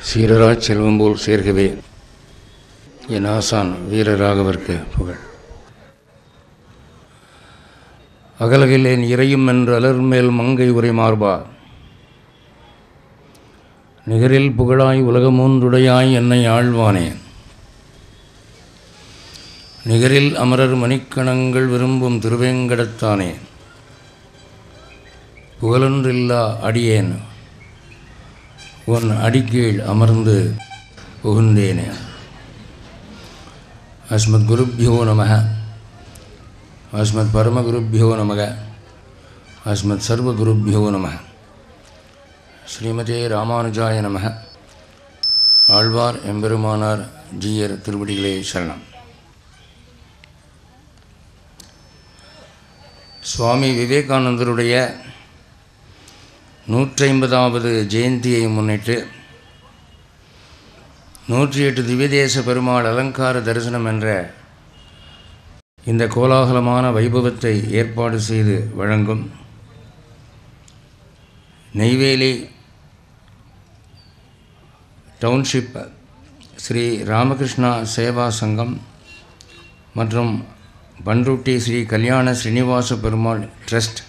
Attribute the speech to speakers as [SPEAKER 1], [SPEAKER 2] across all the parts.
[SPEAKER 1] சீரராஜ் செல்வம் போல் சேர்க்கவே என் ஆசான் வீரராகவர்க்கு புகழ். அகலகிலேன் இறையும் என்று அலர்மேல் மங்கை உரை மார்பா, நிகரில் புகழாய் உலகமூன்றுடையாய் என்னை ஆழ்வானே, நிகரில் அமரர் மணிக்கணங்கள் விரும்பும் திருவேங்கடத்தானே, புகழொன்றில்லா அடியேன் உன் அடிக்கீழ் அமர்ந்து புகுந்தேனே. அஸ்மத் குருப்யோ நமக, அஸ்மத் பரமகுருப்யோ நமக, அஸ்மத் சர்வகுருப்யோ நமக. ஸ்ரீமதே ராமானுஜாய நமக. ஆழ்வார் எம்பெருமானார் ஜீயர் திருவடிகளே சரணம். சுவாமி விவேகானந்தருடைய 150வது ஜெயந்தியை முன்னிட்டு 108 திவ்யதேச பெருமாள் அலங்கார தரிசனம் என்ற இந்த கோலாகலமான வைபவத்தை ஏற்பாடு செய்து வழங்கும் நெய்வேலி டவுன்ஷிப் ஸ்ரீ ராமகிருஷ்ணா சேவா சங்கம் மற்றும் பண்ருட்டி ஸ்ரீ கல்யாண ஸ்ரீனிவாச பெருமாள் ட்ரஸ்ட்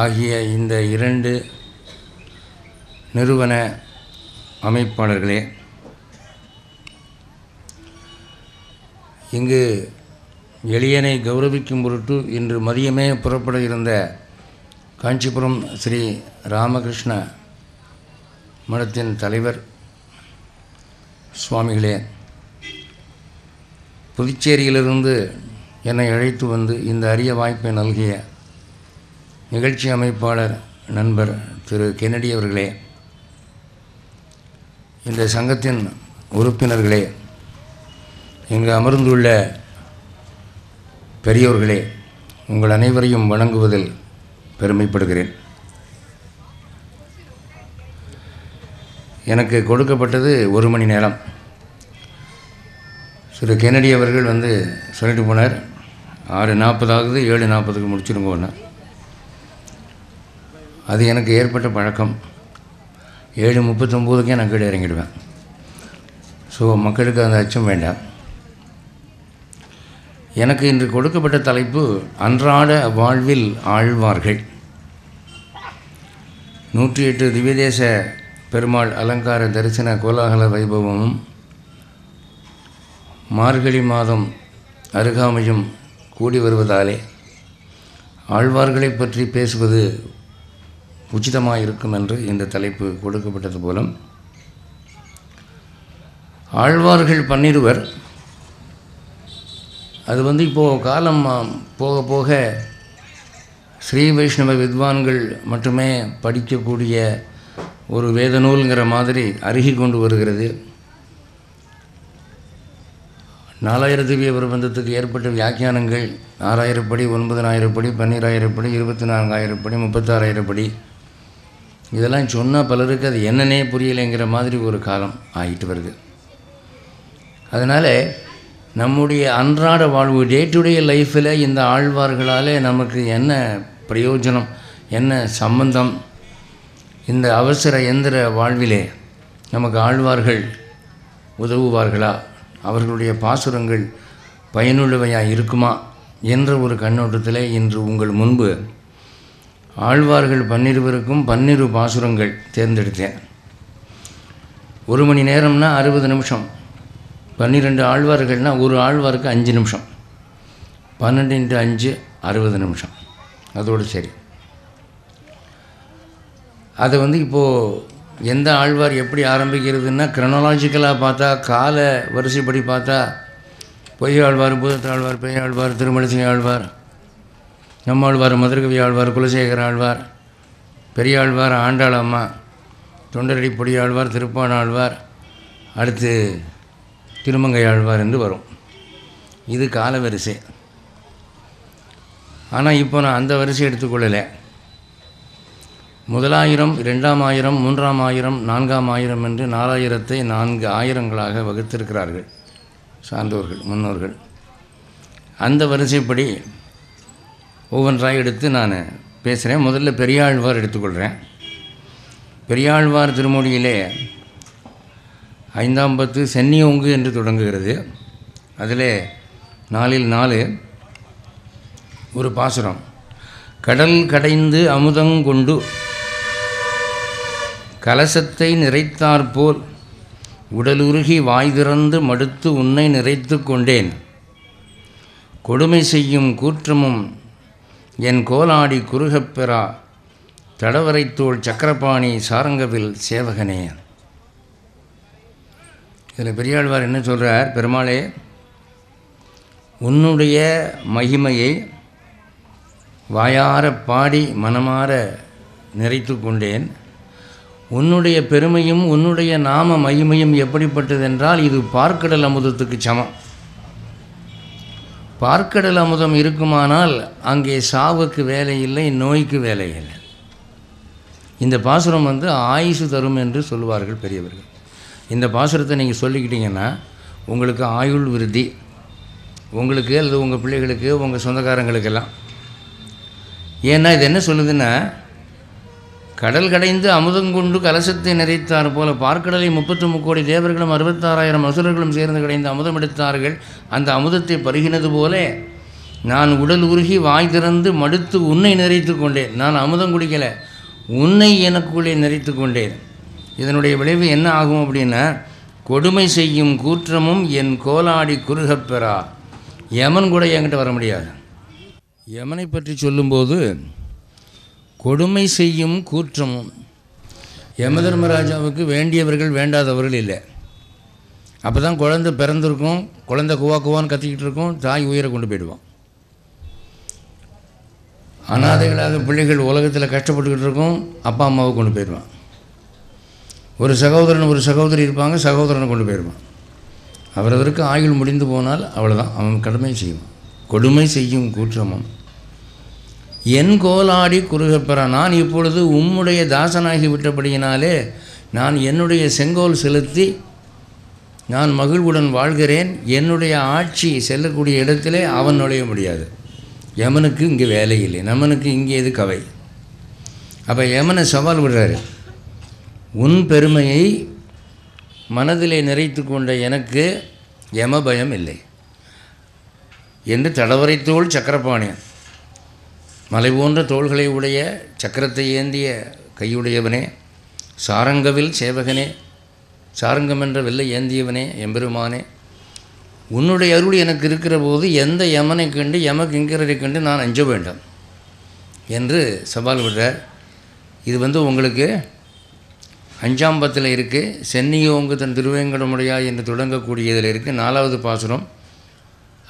[SPEAKER 1] ஆகிய இந்த 2 நிறுவன அமைப்பாளர்களே, இங்கு எளியனை கௌரவிக்கும் பொருட்டு இன்று மதியமே புறப்பட இருந்த காஞ்சிபுரம் ஸ்ரீ ராமகிருஷ்ண மடத்தின் தலைவர் சுவாமிகளே, புதுச்சேரியிலிருந்து என்னை அழைத்து வந்து இந்த அரிய வாய்ப்பை நல்கிய நிகழ்ச்சி அமைப்பாளர் நண்பர் திரு கென்னடி அவர்களே, இந்த சங்கத்தின் உறுப்பினர்களே, இங்கு அமர்ந்துள்ள பெரியோர்களே, உங்கள் அனைவரையும் வணங்குவதில் பெருமைப்படுகிறேன். எனக்கு கொடுக்கப்பட்டது 1 மணி நேரம். திரு கென்னடி அவர்கள் வந்து சொல்லிட்டு போனார், 6:40 ஆகுது, 7:40க்கு முடிச்சிருங்கோன்னு. அது எனக்கு ஏற்பட்ட பழக்கம். 7:39க்கே நான் கீழே இறங்கிடுவேன். ஸோ மக்களுக்கு அந்த அச்சம் வேண்டாம். எனக்கு இன்று கொடுக்கப்பட்ட தலைப்பு அன்றாட வாழ்வில் ஆழ்வார்கள். 108 திவ்யதேச பெருமாள் அலங்கார தரிசன கோலாகல வைபவமும் மார்கழி மாதம் அருகாமையும் கூடி வருவதாலே ஆழ்வார்களை பற்றி பேசுவது உச்சிதமாக இருக்கும் என்று இந்த தலைப்பு கொடுக்கப்பட்டது போலும். ஆழ்வார்கள் 12. அது வந்து இப்போது காலம் போக போக ஸ்ரீ வைஷ்ணவ வித்வான்கள் மட்டுமே படிக்கக்கூடிய ஒரு வேத நூல்ங்கிற மாதிரி அருகி கொண்டு வருகிறது. 4000 திவ்ய பிரபந்தத்துக்கு ஏற்பட்ட வியாக்கியானங்கள் 6000 படி, 9000 படி, 12000 படி, 24000 படி, 36000 படி, இதெல்லாம் சொன்னால் பலருக்கு அது என்னன்னே புரியலைங்கிற மாதிரி ஒரு காலம் ஆகிட்டு வருது. அதனால் நம்முடைய அன்றாட வாழ்வு, டே டு டே லைஃப்பில் இந்த ஆழ்வார்களால் நமக்கு என்ன பிரயோஜனம், என்ன சம்பந்தம், இந்த அவசர எந்திர வாழ்விலே நமக்கு ஆழ்வார்கள் உதவுவார்களா, அவர்களுடைய பாசுரங்கள் பயனுள்ளவையாக இருக்குமா என்ற ஒரு கண்ணோட்டத்தில் இன்று உங்கள் முன்பு ஆழ்வார்கள் 12க்கும் 12 பாசுரங்கள் தேர்ந்தெடுத்தேன். 1 மணி நேரம்னா 60 நிமிஷம், 12 ஆழ்வார்கள்னால் ஒரு ஆழ்வாருக்கு 5 நிமிஷம், 12 × 5 60 நிமிஷம். அதோடு சரி. அதை வந்து இப்போது எந்த ஆழ்வார் எப்படி ஆரம்பிக்கிறதுன்னா, க்ரனலாஜிக்கலாக பார்த்தா, கால வரிசைப்படி பார்த்தா, பொய் ஆழ்வார், பூதத்தாழ்வார், பேய் ஆழ்வார், திருமழிசை ஆழ்வார், நம்மாழ்வார், மதுரகவி ஆழ்வார், குலசேகர ஆழ்வார், பெரியாழ்வார், ஆண்டாள் அம்மா, தொண்டரடி பொடி ஆழ்வார், திருப்பான ஆழ்வார், அடுத்து திருமங்கை ஆழ்வார் என்று வரும். இது கால வரிசை. ஆனால் இப்போ நான் அந்த வரிசை எடுத்துக்கொள்ளலை. 1000, 2000, 3000, 4000 என்று 4000ஐ 4 ஆயிரங்களாக வகுத்திருக்கிறார்கள் சார்ந்தோர்கள், முன்னோர்கள். அந்த வரிசைப்படி ஒவ்வொன்றாக எடுத்து நான் பேசுகிறேன். முதல்ல பெரியாழ்வார் எடுத்துக்கொள்கிறேன். பெரியாழ்வார் திருமொழியிலே 5ஆம் பத்து சென்னியோங்கு என்று தொடங்குகிறது. அதில் 4 ஒரு பாசுரம். கடல் கடைந்து அமுதங்கொண்டு கலசத்தை நிறைத்தாற்போல் உடலுருகி வாய் திறந்து மடுத்து உன்னை நிறைத்து கொண்டேன். கொடுமை செய்யும் கூற்றமும் என் கோலாடி குறுகப்பெறா தடவரைத்தோள் சக்கரபாணி சாரங்கவில் சேவகனே. இதில் பெரியாழ்வார் என்ன சொல்கிறார்? பெருமாளே, உன்னுடைய மகிமையை வாயார பாடி மனமாற நிறைத்து கொண்டேன். உன்னுடைய பெருமையும் உன்னுடைய நாம மகிமையும் எப்படிப்பட்டதென்றால் இது பார்க்கடல் அமுதத்துக்கு சமம். பார்க்கடல் அமுதம் இருக்குமானால் அங்கே சாவுக்கு வேலை இல்லை, நோய்க்கு வேலை இல்லை. இந்த பாசுரம் ஆயுசு தரும் என்று சொல்லுவார்கள் பெரியவர்கள். இந்த பாசுரத்தை நீங்கள் சொல்லிக்கிட்டீங்கன்னா உங்களுக்கு ஆயுள் விருத்தி, உங்களுக்கு அல்லது உங்கள் பிள்ளைகளுக்கு, உங்கள் சொந்தக்காரங்களுக்கெல்லாம். ஏன்னா இது என்ன சொல்லுதுன்னா, கடல் கடைந்து அமுதங்கொண்டு கலசத்தை நிறைத்தார் போல பார்க்கடலை 33 கோடி தேவர்களும் 66,000 அசுரர்களும் சேர்ந்து கடைந்து அமுதம் எடுத்தார்கள். அந்த அமுதத்தை பருகினது போல நான் உடல் உருகி வாய் திறந்து மடுத்து உன்னை நிறைத்து கொண்டேன். நான் அமுதம் குடிக்கலை, உன்னை எனக்குள்ளே நிறைத்து கொண்டேன். இதனுடைய விளைவு என்ன ஆகும் அப்படின்னா, கொடுமை செய்யும் கூற்றமும் என் கோலாடி குறுகப்பெறா. யமன் கூட என்கிட்ட வர முடியாது. யமனை பற்றி சொல்லும்போது கொடுமை செய்யும் கூற்றமும், யமதர்மராஜாவுக்கு வேண்டியவர்கள் வேண்டாதவர்கள் இல்லை. அப்போ தான் குழந்தை பிறந்திருக்கும், குழந்தை குவா குவான்னு கத்திக்கிட்டு இருக்கும், தாய் உயிரை கொண்டு போயிடுவான். அனாதைகளாக பிள்ளைகள் உலகத்தில் கஷ்டப்பட்டுக்கிட்டு இருக்கும், அப்பா அம்மாவை கொண்டு போயிடுவான். ஒரு சகோதரன் ஒரு சகோதரி இருப்பாங்க, சகோதரனை கொண்டு போயிடுவான். அவரவருக்கு ஆயுள் முடிந்து போனால் அவ்வளோதான், அவன் கடமை செய்வான். கொடுமை செய்யும் கூற்றமும் என் கோலாடி குறுகப்பெறா. நான் இப்பொழுது உம்முடைய தாசனாகி விட்டபடியினாலே நான் என்னுடைய செங்கோல் செலுத்தி நான் மகிழ்வுடன் வாழ்கிறேன். என்னுடைய ஆட்சி செல்லக்கூடிய இடத்திலே அவன் நுழைய முடியாது. யமனுக்கு இங்கே வேலை இல்லை, நமனுக்கு இங்கே எது கவை. அப்போ யமனை சவால் விடுறாரு. உன் பெருமையை மனதிலே நிறைத்து கொண்ட எனக்கு யம பயம் இல்லை என்று தடவரைத்தோள் சக்கரபாணியன், மலை போன்ற தோள்களை உடைய சக்கரத்தை ஏந்திய கையுடையவனே, சாரங்கவில் சேவகனே, சாரங்கம் என்ற வெள்ளை ஏந்தியவனே, எம்பெருமானே, உன்னுடைய அருள் எனக்கு இருக்கிற போது எந்த யமனை கண்டு யம கிங்கரை கண்டு நான் அஞ்ச வேண்டாம் என்று சவால் விடுறார். இது உங்களுக்கு 5ஆம் பத்தில் இருக்குது. சென்னியோங்கு தன் திருவேங்கடமுடையா என்று தொடங்கக்கூடியதில் இருக்குது. 4வது பாசுரம்.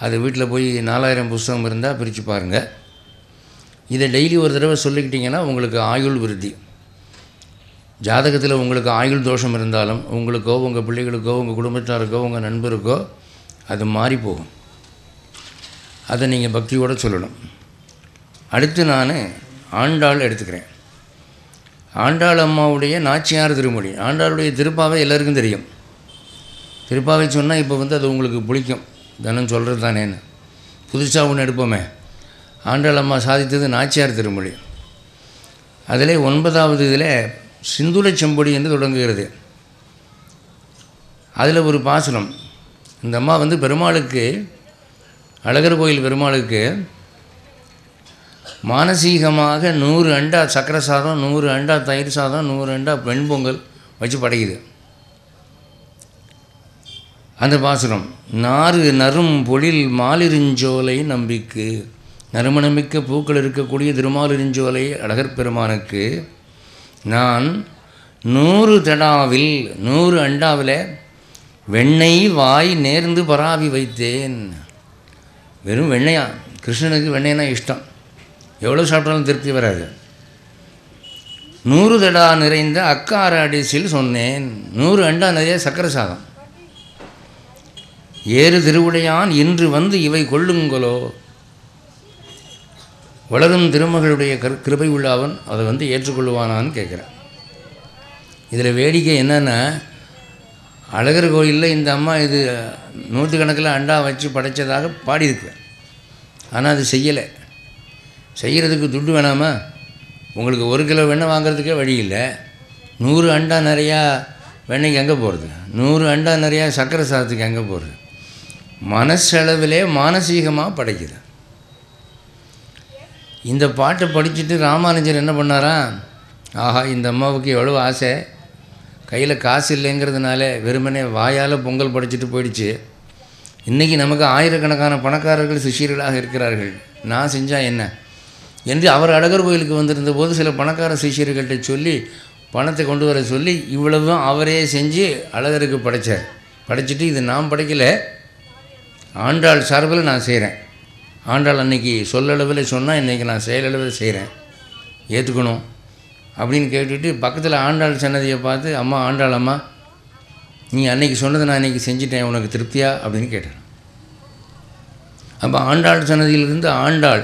[SPEAKER 1] அது வீட்டில் போய் 4000 புஸ்தகம் இருந்தால் பிரித்து பாருங்கள். இதை டெய்லி ஒரு தடவை சொல்லிக்கிட்டிங்கன்னா உங்களுக்கு ஆயுள் விருத்தி. ஜாதகத்தில் உங்களுக்கு ஆயுள் தோஷம் இருந்தாலும் உங்களுக்கோ உங்கள் பிள்ளைகளுக்கோ உங்கள் குடும்பத்தாருக்கோ உங்கள் நண்பருக்கோ அது மாறி போகும். அதை நீங்கள் பக்தியோடு சொல்லணும். அடுத்து நான் ஆண்டாள் எடுத்துக்கிறேன். ஆண்டாள் அம்மாவுடைய நாச்சியார் திருமொழி. ஆண்டாளுடைய திருப்பாவை எல்லாருக்கும் தெரியும். திருப்பாவை சொன்னால் இப்போ அது உங்களுக்கு பிடிக்கும், தினம் சொல்கிறது தானேன்னு. புதுசாக ஒன்று எடுப்போமே. ஆண்டாள் அம்மா சாதித்தது நாச்சியார் திருமொழி. அதில் 9வது இதில் சிந்துள செம்பொடி என்று தொடங்குகிறது. அதில் ஒரு பாசுரம். இந்த அம்மா பெருமாளுக்கு, அழகர் கோயில் பெருமாளுக்கு மானசீகமாக 100 அண்டா சக்கரை சாதம், 100 அண்டா தயிர் சாதம், 100 அண்டா வெண்பொங்கல் வச்சு படைக்குது. அந்த பாசுரம், நாறு நறும் பொழில் மாலிருஞ்சோலை நம்பிக்கு. நறுமணமிக்க பூக்கள் இருக்கக்கூடிய திருமாலிருஞ்சோலை அழகர் பெருமானுக்கு நான் 100 தடாவில் 100 அண்டாவில் வெண்ணெய் வாய் நேர்ந்து பராவி வைத்தேன். வெறும் வெண்ணெயா? கிருஷ்ணனுக்கு வெண்ணெய்னா இஷ்டம், எவ்வளோ சாப்பிட்டாலும் திருப்தி வராது. 100 தடா நிறைந்த அக்கார அடிசில் சொன்னேன். 100 அண்டா நிறைய சக்கரை சாதம். ஏறு திருவுடையான் இன்று இவை கொள்ளுங்களோ. வளரும் திருமகளுடைய கிருபை உள்ளவன் அதை ஏற்றுக்கொள்வானான்னு கேட்குறேன். இதில் வேடிக்கை என்னென்னா, அழகர் கோயிலில் இந்த அம்மா இது 100 கணக்கில் அண்டா வச்சு படைத்ததாக பாடியிருக்கு. ஆனால் அது செய்யலை. செய்கிறதுக்கு துட்டு வேணாமா? உங்களுக்கு 1 கிலோ வெண்ணெய் வாங்கிறதுக்கே வழி இல்லை. 100 அண்டா நிறையா வெண்ணெய்க்கு எங்கே போகிறது? 100 அண்டா நிறையா சக்கரை சாதத்துக்கு எங்கே போகிறது? மனசளவிலே மானசீகமாக படைக்குது. இந்த பாட்டை படிச்சுட்டு ராமானுஜர் என்ன பண்ணாரா, ஆஹா இந்த அம்மாவுக்கு எவ்வளோ ஆசை, கையில் காசு இல்லைங்கிறதுனால வெறுமனே வாயால் பொங்கல் படைச்சிட்டு போயிடுச்சு. இன்றைக்கி நமக்கு ஆயிரக்கணக்கான பணக்காரர்கள் சிஷியர்களாக இருக்கிறார்கள், நான் செஞ்சால் என்ன என்று அவர் அழகர் கோயிலுக்கு வந்திருந்த போது சில பணக்கார சிஷியர்கள்ட்ட சொல்லி பணத்தை கொண்டு வர சொல்லி இவ்வளவும் அவரே செஞ்சு அழகருக்கு படைத்தார். படைச்சிட்டு இது நான் படைக்கலை, ஆண்டாள் சார்பில் நான் செய்கிறேன். ஆண்டாள் அன்றைக்கி சொல்லளவில் சொன்னால் இன்றைக்கி நான் செயலளவில் செய்கிறேன், ஏற்றுக்கணும் அப்படின்னு கேட்டுட்டு பக்கத்தில் ஆண்டாள் சன்னதியை பார்த்து, அம்மா ஆண்டாள் அம்மா நீ அன்றைக்கி சொன்னதை நான் இன்றைக்கி செஞ்சுட்டேன், உனக்கு திருப்தியா அப்படின்னு கேட்டேன். அப்போ ஆண்டாள் சன்னதியிலிருந்து ஆண்டாள்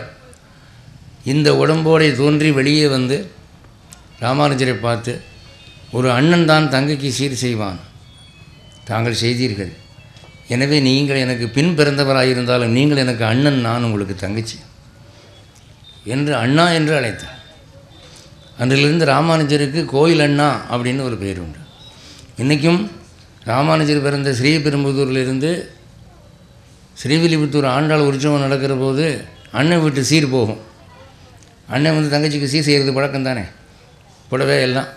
[SPEAKER 1] இந்த உடம்போடை தோன்றி வெளியே வந்து ராமானுஜரை பார்த்து, ஒரு அண்ணன் தான் தங்கைக்கு சீர் செய்வான், தாங்கள் செய்தீர்கள், எனவே நீங்கள் எனக்கு பின் பிறந்தவராயிருந்தாலும் நீங்கள் எனக்கு அண்ணன், நான் உங்களுக்கு தங்கச்சி என்று அண்ணா என்று அழைத்தார். அன்றிலிருந்து ராமானுஜருக்கு கோயில் அண்ணா அப்படின்னு ஒரு பேர் உண்டு. இன்றைக்கும் ராமானுஜர் பிறந்த ஸ்ரீபெரும்புதூரிலிருந்து ஸ்ரீவில்லிபுத்தூர் ஆண்டாள் உற்சவம் நடக்கிற போது அண்ணன் வீட்டு சீர் போகும். அண்ணன் வந்து தங்கச்சிக்கு சீர் செய்கிறது பழக்கம் தானே, புடவை எல்லாம்.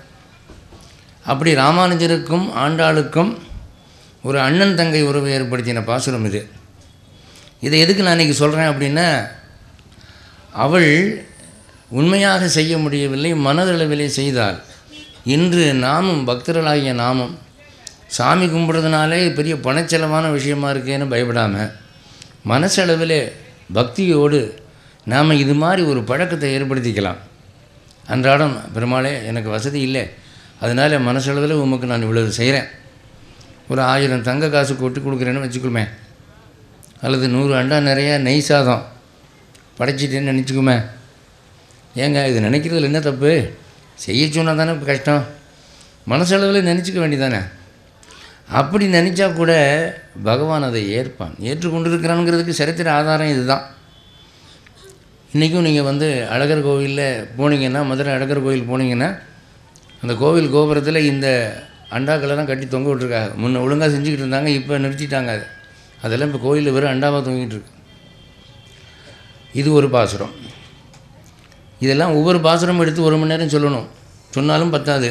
[SPEAKER 1] அப்படி ராமானுஜருக்கும் ஆண்டாளுக்கும் ஒரு அண்ணன் தங்கை உறவை ஏற்படுத்தின பாசுரம் இது. இதை எதுக்கு நான் இன்றைக்கி சொல்கிறேன் அப்படின்னா, அவள் உண்மையாக செய்ய முடியவில்லை, மனதளவிலே செய்தால் இன்று நாமும் பக்தர்களாகிய நாமும் சாமி கும்பிட்றதுனாலே பெரிய பணச்செலவான விஷயமா இருக்கேன்னு பயப்படாமல் மனசளவிலே பக்தியோடு நாம் இது மாதிரி ஒரு பழக்கத்தை ஏற்படுத்திக்கலாம். அன்றாடம் பெருமாளே எனக்கு வசதி இல்லை, அதனால் மனசளவில் உமக்கு நான் இவ்வளவு செய்கிறேன், ஒரு 1000 தங்க காசு கொட்டி கொடுக்குறேன்னு வச்சுக்கோமே, அல்லது 100 அண்டா நிறையா நெய் சாதம் படைச்சிட்டேன்னு நினச்சிக்குமே. ஏங்க இது நினைக்கிறதுல என்ன தப்பு? செய்ய சொன்னால் தானே இப்போ கஷ்டம், மனசளவில் நினச்சிக்க வேண்டியதானே. அப்படி நினச்சா கூட பகவான் அதை ஏற்பான், ஏற்றுக்கொண்டிருக்கிறான்ங்கிறதுக்கு சரித்திர ஆதாரம் இதுதான். இன்றைக்கும் நீங்கள் வந்து அழகர் கோவிலில் போனீங்கன்னா, மதுரை அழகர் கோவில் போனீங்கன்னா, அந்த கோவில் கோபுரத்தில் இந்த அண்டாக்களெல்லாம் கட்டி தொங்க விட்ருக்காங்க. முன்ன ஒழுங்காக செஞ்சுக்கிட்டு இருந்தாங்க, இப்போ நிறுத்திட்டாங்க. அதெல்லாம் இப்போ கோயிலில் வெறும் அண்டாவாக தொங்கிட்டு இருக்கு. இது ஒரு பாசுரம். இதெல்லாம் ஒவ்வொரு பாசுரமும் எடுத்து 1 மணி நேரம் சொல்லணும், சொன்னாலும் பத்தாது.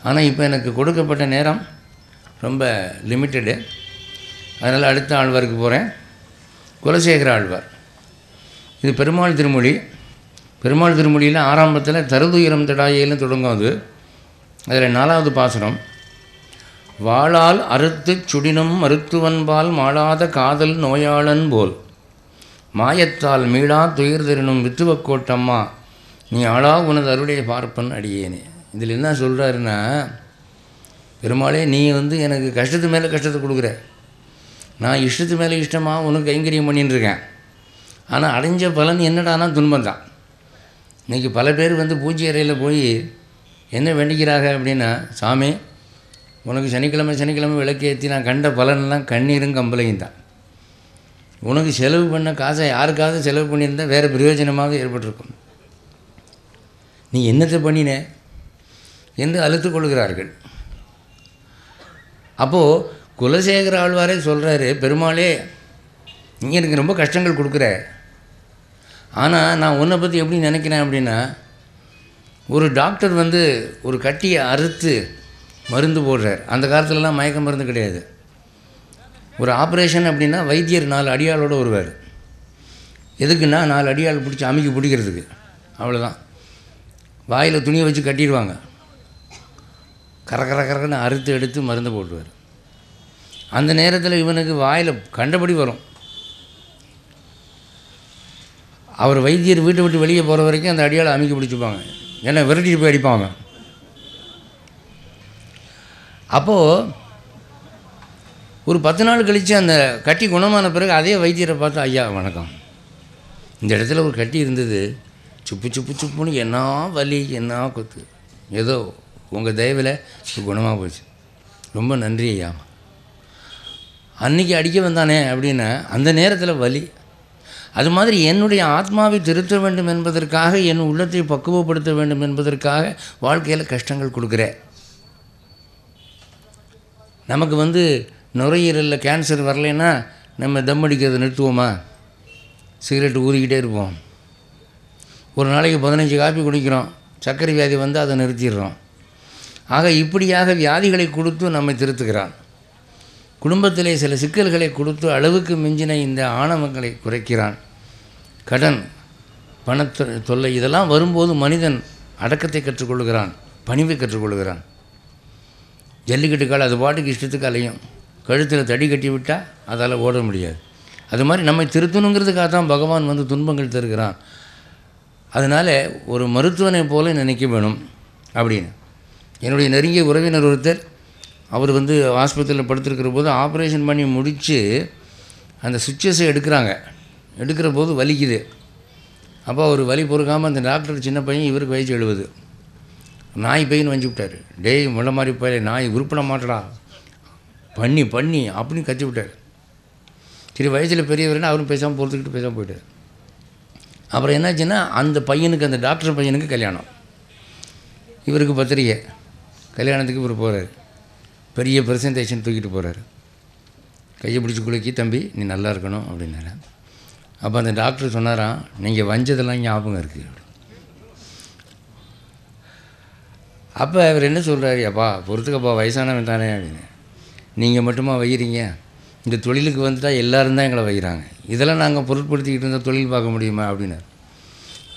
[SPEAKER 1] ஆனால் இப்போ எனக்கு கொடுக்கப்பட்ட நேரம் ரொம்ப லிமிட்டடு. அதனால் அடுத்த ஆழ்வாருக்கு போகிறேன். குலசேகர ஆழ்வார். இது பெருமாள் திருமொழி. பெருமாள் திருமொழியில் ஆரம்பத்தில் தருதுயரம் தடாயேன்னு தொடங்கும். அது அதில் 4வது பாசுரம், வாளால் அறுத்து சுடினும் மருத்துவன்பால் மாளாத காதல் நோயாளன் போல் மாயத்தால் மீளா துயர்தெறினும் வித்துவக்கோட்டம்மா நீ ஆளா உனது அருடைய பார்ப்பன் அடியேனே. இதில் என்ன சொல்கிறாருன்னா, பெருமாளே நீ வந்து எனக்கு கஷ்டத்து மேலே கஷ்டத்தை கொடுக்குற, நான் இஷ்டத்து மேலே இஷ்டமாக உனக்கு கைங்கரியம் பண்ணிட்டுருக்கேன், ஆனால் அடைஞ்ச பலன் என்னடானா துன்பம் தான். இன்றைக்கி பல பேர் வந்து பூஜை அறையில் போய் என்ன வேண்டிக்கிறாங்க அப்படின்னா, சாமி உனக்கு சனிக்கிழமை விளக்கேற்றி நான் கண்ட பலனெல்லாம் கண்ணீரும் கம்பளையும் தான், உனக்கு செலவு பண்ண காசை யாருக்காவது செலவு பண்ணியிருந்தால் வேறு பிரயோஜனமாக ஏற்பட்டிருக்கும், நீ என்னத்தை பண்ணின என்று அழுத்து கொள்கிறார்கள். அப்போது குலசேகர ஆழ்வாரே சொல்கிறாரு, பெருமாளே நீ எனக்கு ரொம்ப கஷ்டங்கள் கொடுக்குற, ஆனால் நான் உன்னை பற்றி எப்படி நினைக்கிறேன் அப்படின்னா, ஒரு டாக்டர் வந்து ஒரு கட்டியை அறுத்து மருந்து போடுறார். அந்த காலத்துலலாம் மயக்க மருந்து கிடையாது. ஒரு ஆப்ரேஷன் அப்படின்னா வைத்தியர் 4 அடியாளோடு வருவார். எதுக்குன்னா 4 அடியாள் பிடிச்சி அமைக்கி பிடிக்கிறதுக்கு, அவ்வளோதான். வாயில் துணியை வச்சு கட்டிடுவாங்க, கரக்கன்னு அறுத்து எடுத்து மருந்து போட்டுவார். அந்த நேரத்தில் இவனுக்கு வாயில் கண்டபடி வரும். அவர் வைத்தியர் வீட்டை விட்டு வெளியே போகிற வரைக்கும் அந்த அடியாளை அமைக்கி பிடிச்சிப்பாங்க, ஏன்னா விரட்டிட்டு போய் அடிப்பாங்க. அப்போது ஒரு 10 நாள் கழித்து அந்த கட்டி குணமான பிறகு அதே வைத்தியரை பார்த்து, ஐயா வணக்கம், இந்த இடத்துல ஒரு கட்டி இருந்தது, சுப்புன்னு என்ன வலி என்ன கொத்து, ஏதோ உங்கள் தயவில் குணமாக போச்சு, ரொம்ப நன்றி ஐயா. அன்றைக்கி அடிக்க வந்தானே அப்படின்னா அந்த நேரத்தில் வலி. அது மாதிரி என்னுடைய ஆத்மாவை திருத்த வேண்டும் என்பதற்காக, என் உள்ளத்தை பக்குவப்படுத்த வேண்டும் என்பதற்காக வாழ்க்கையில் கஷ்டங்கள் கொடுக்குறேன். நமக்கு வந்து நுரையீரலில் கேன்சர் வரலைன்னா நம்ம தம் அடிக்கிறத நிறுத்துவோமா? சிகரெட்டு ஊதிக்கிட்டே இருப்போம். ஒரு நாளைக்கு 15 காப்பி குடிக்கிறோம், சர்க்கரை வியாதி வந்து அதை நிறுத்திடுறோம். ஆக இப்படியாக வியாதிகளை கொடுத்து நம்மை திருத்துகிறான். குடும்பத்திலே சில சிக்கல்களை கொடுத்து அளவுக்கு மிஞ்சின இந்த ஆணவங்களை குறைக்கிறான். கடன், பணத்தை தொல்லை இதெல்லாம் வரும்போது மனிதன் அடக்கத்தை கற்றுக்கொள்கிறான், பணிவை கற்றுக்கொள்கிறான். ஜல்லிக்கட்டு கால் அது பாட்டுக்கு இஷ்டத்துக்கு அலையும், கழுத்தில் தடி கட்டி விட்டால் அதால் ஓட முடியாது. அது மாதிரி நம்மை திருத்தணுங்கிறதுக்காக தான் பகவான் வந்து துன்பங்கள் தருகிறான். அதனால் ஒரு மருத்துவனை போல நினைக்க வேணும் அப்படின்னு. என்னுடைய நெருங்கிய உறவினர் ஒருத்தர், அவர் வந்து ஆஸ்பத்திரியில் படுத்திருக்கிற போது ஆப்ரேஷன் பண்ணி முடித்து அந்த சுவிட்சஸை எடுக்கிற போது வலிக்குது. அப்போ அவர் வலி பொறுக்காமல் அந்த டாக்டர் சின்ன பையன், இவருக்கு வயசு 70, நாய் பையன் வஞ்சி விட்டார். டேய் முள்ள மாதிரி போய் நாய் உருப்பிட மாட்டடா பண்ணி அப்படின்னு கத்தி விட்டார். சரி வயசில் பெரியவர்னா அவரும் பேசாமல் பொறுத்துக்கிட்டு பேசாமல் போயிட்டார். அப்புறம் என்னாச்சுன்னா அந்த பையனுக்கு, அந்த டாக்டர் பையனுக்கு கல்யாணம். இவருக்கு பத்திரிக்கை, கல்யாணத்துக்கு இவர் போகிறார். பெரிய ப்ரெசன்டேஷன் தூக்கிட்டு போகிறார். கையை பிடிச்சி குலுக்கி, தம்பி நீ நல்லா இருக்கணும் அப்படின்னாரு. அப்போ அந்த டாக்டர் சொன்னாராம், நீங்கள் வஞ்சதெல்லாம் ஞாபகம் இருக்குது. அப்போ அவர் என்ன சொல்கிறாரு, அப்பா பொறுத்துக்கப்பா வயசானவன் தானே அப்படின்னு. நீங்கள் மட்டுமா வைக்கிறீங்க? இந்த தொழிலுக்கு வந்துட்டால் எல்லோரும் தான் எங்களை வைக்கிறாங்க. இதெல்லாம் நாங்கள் பொருட்படுத்திக்கிட்டு இருந்தால் தொழில் பார்க்க முடியுமா அப்படின்னார்.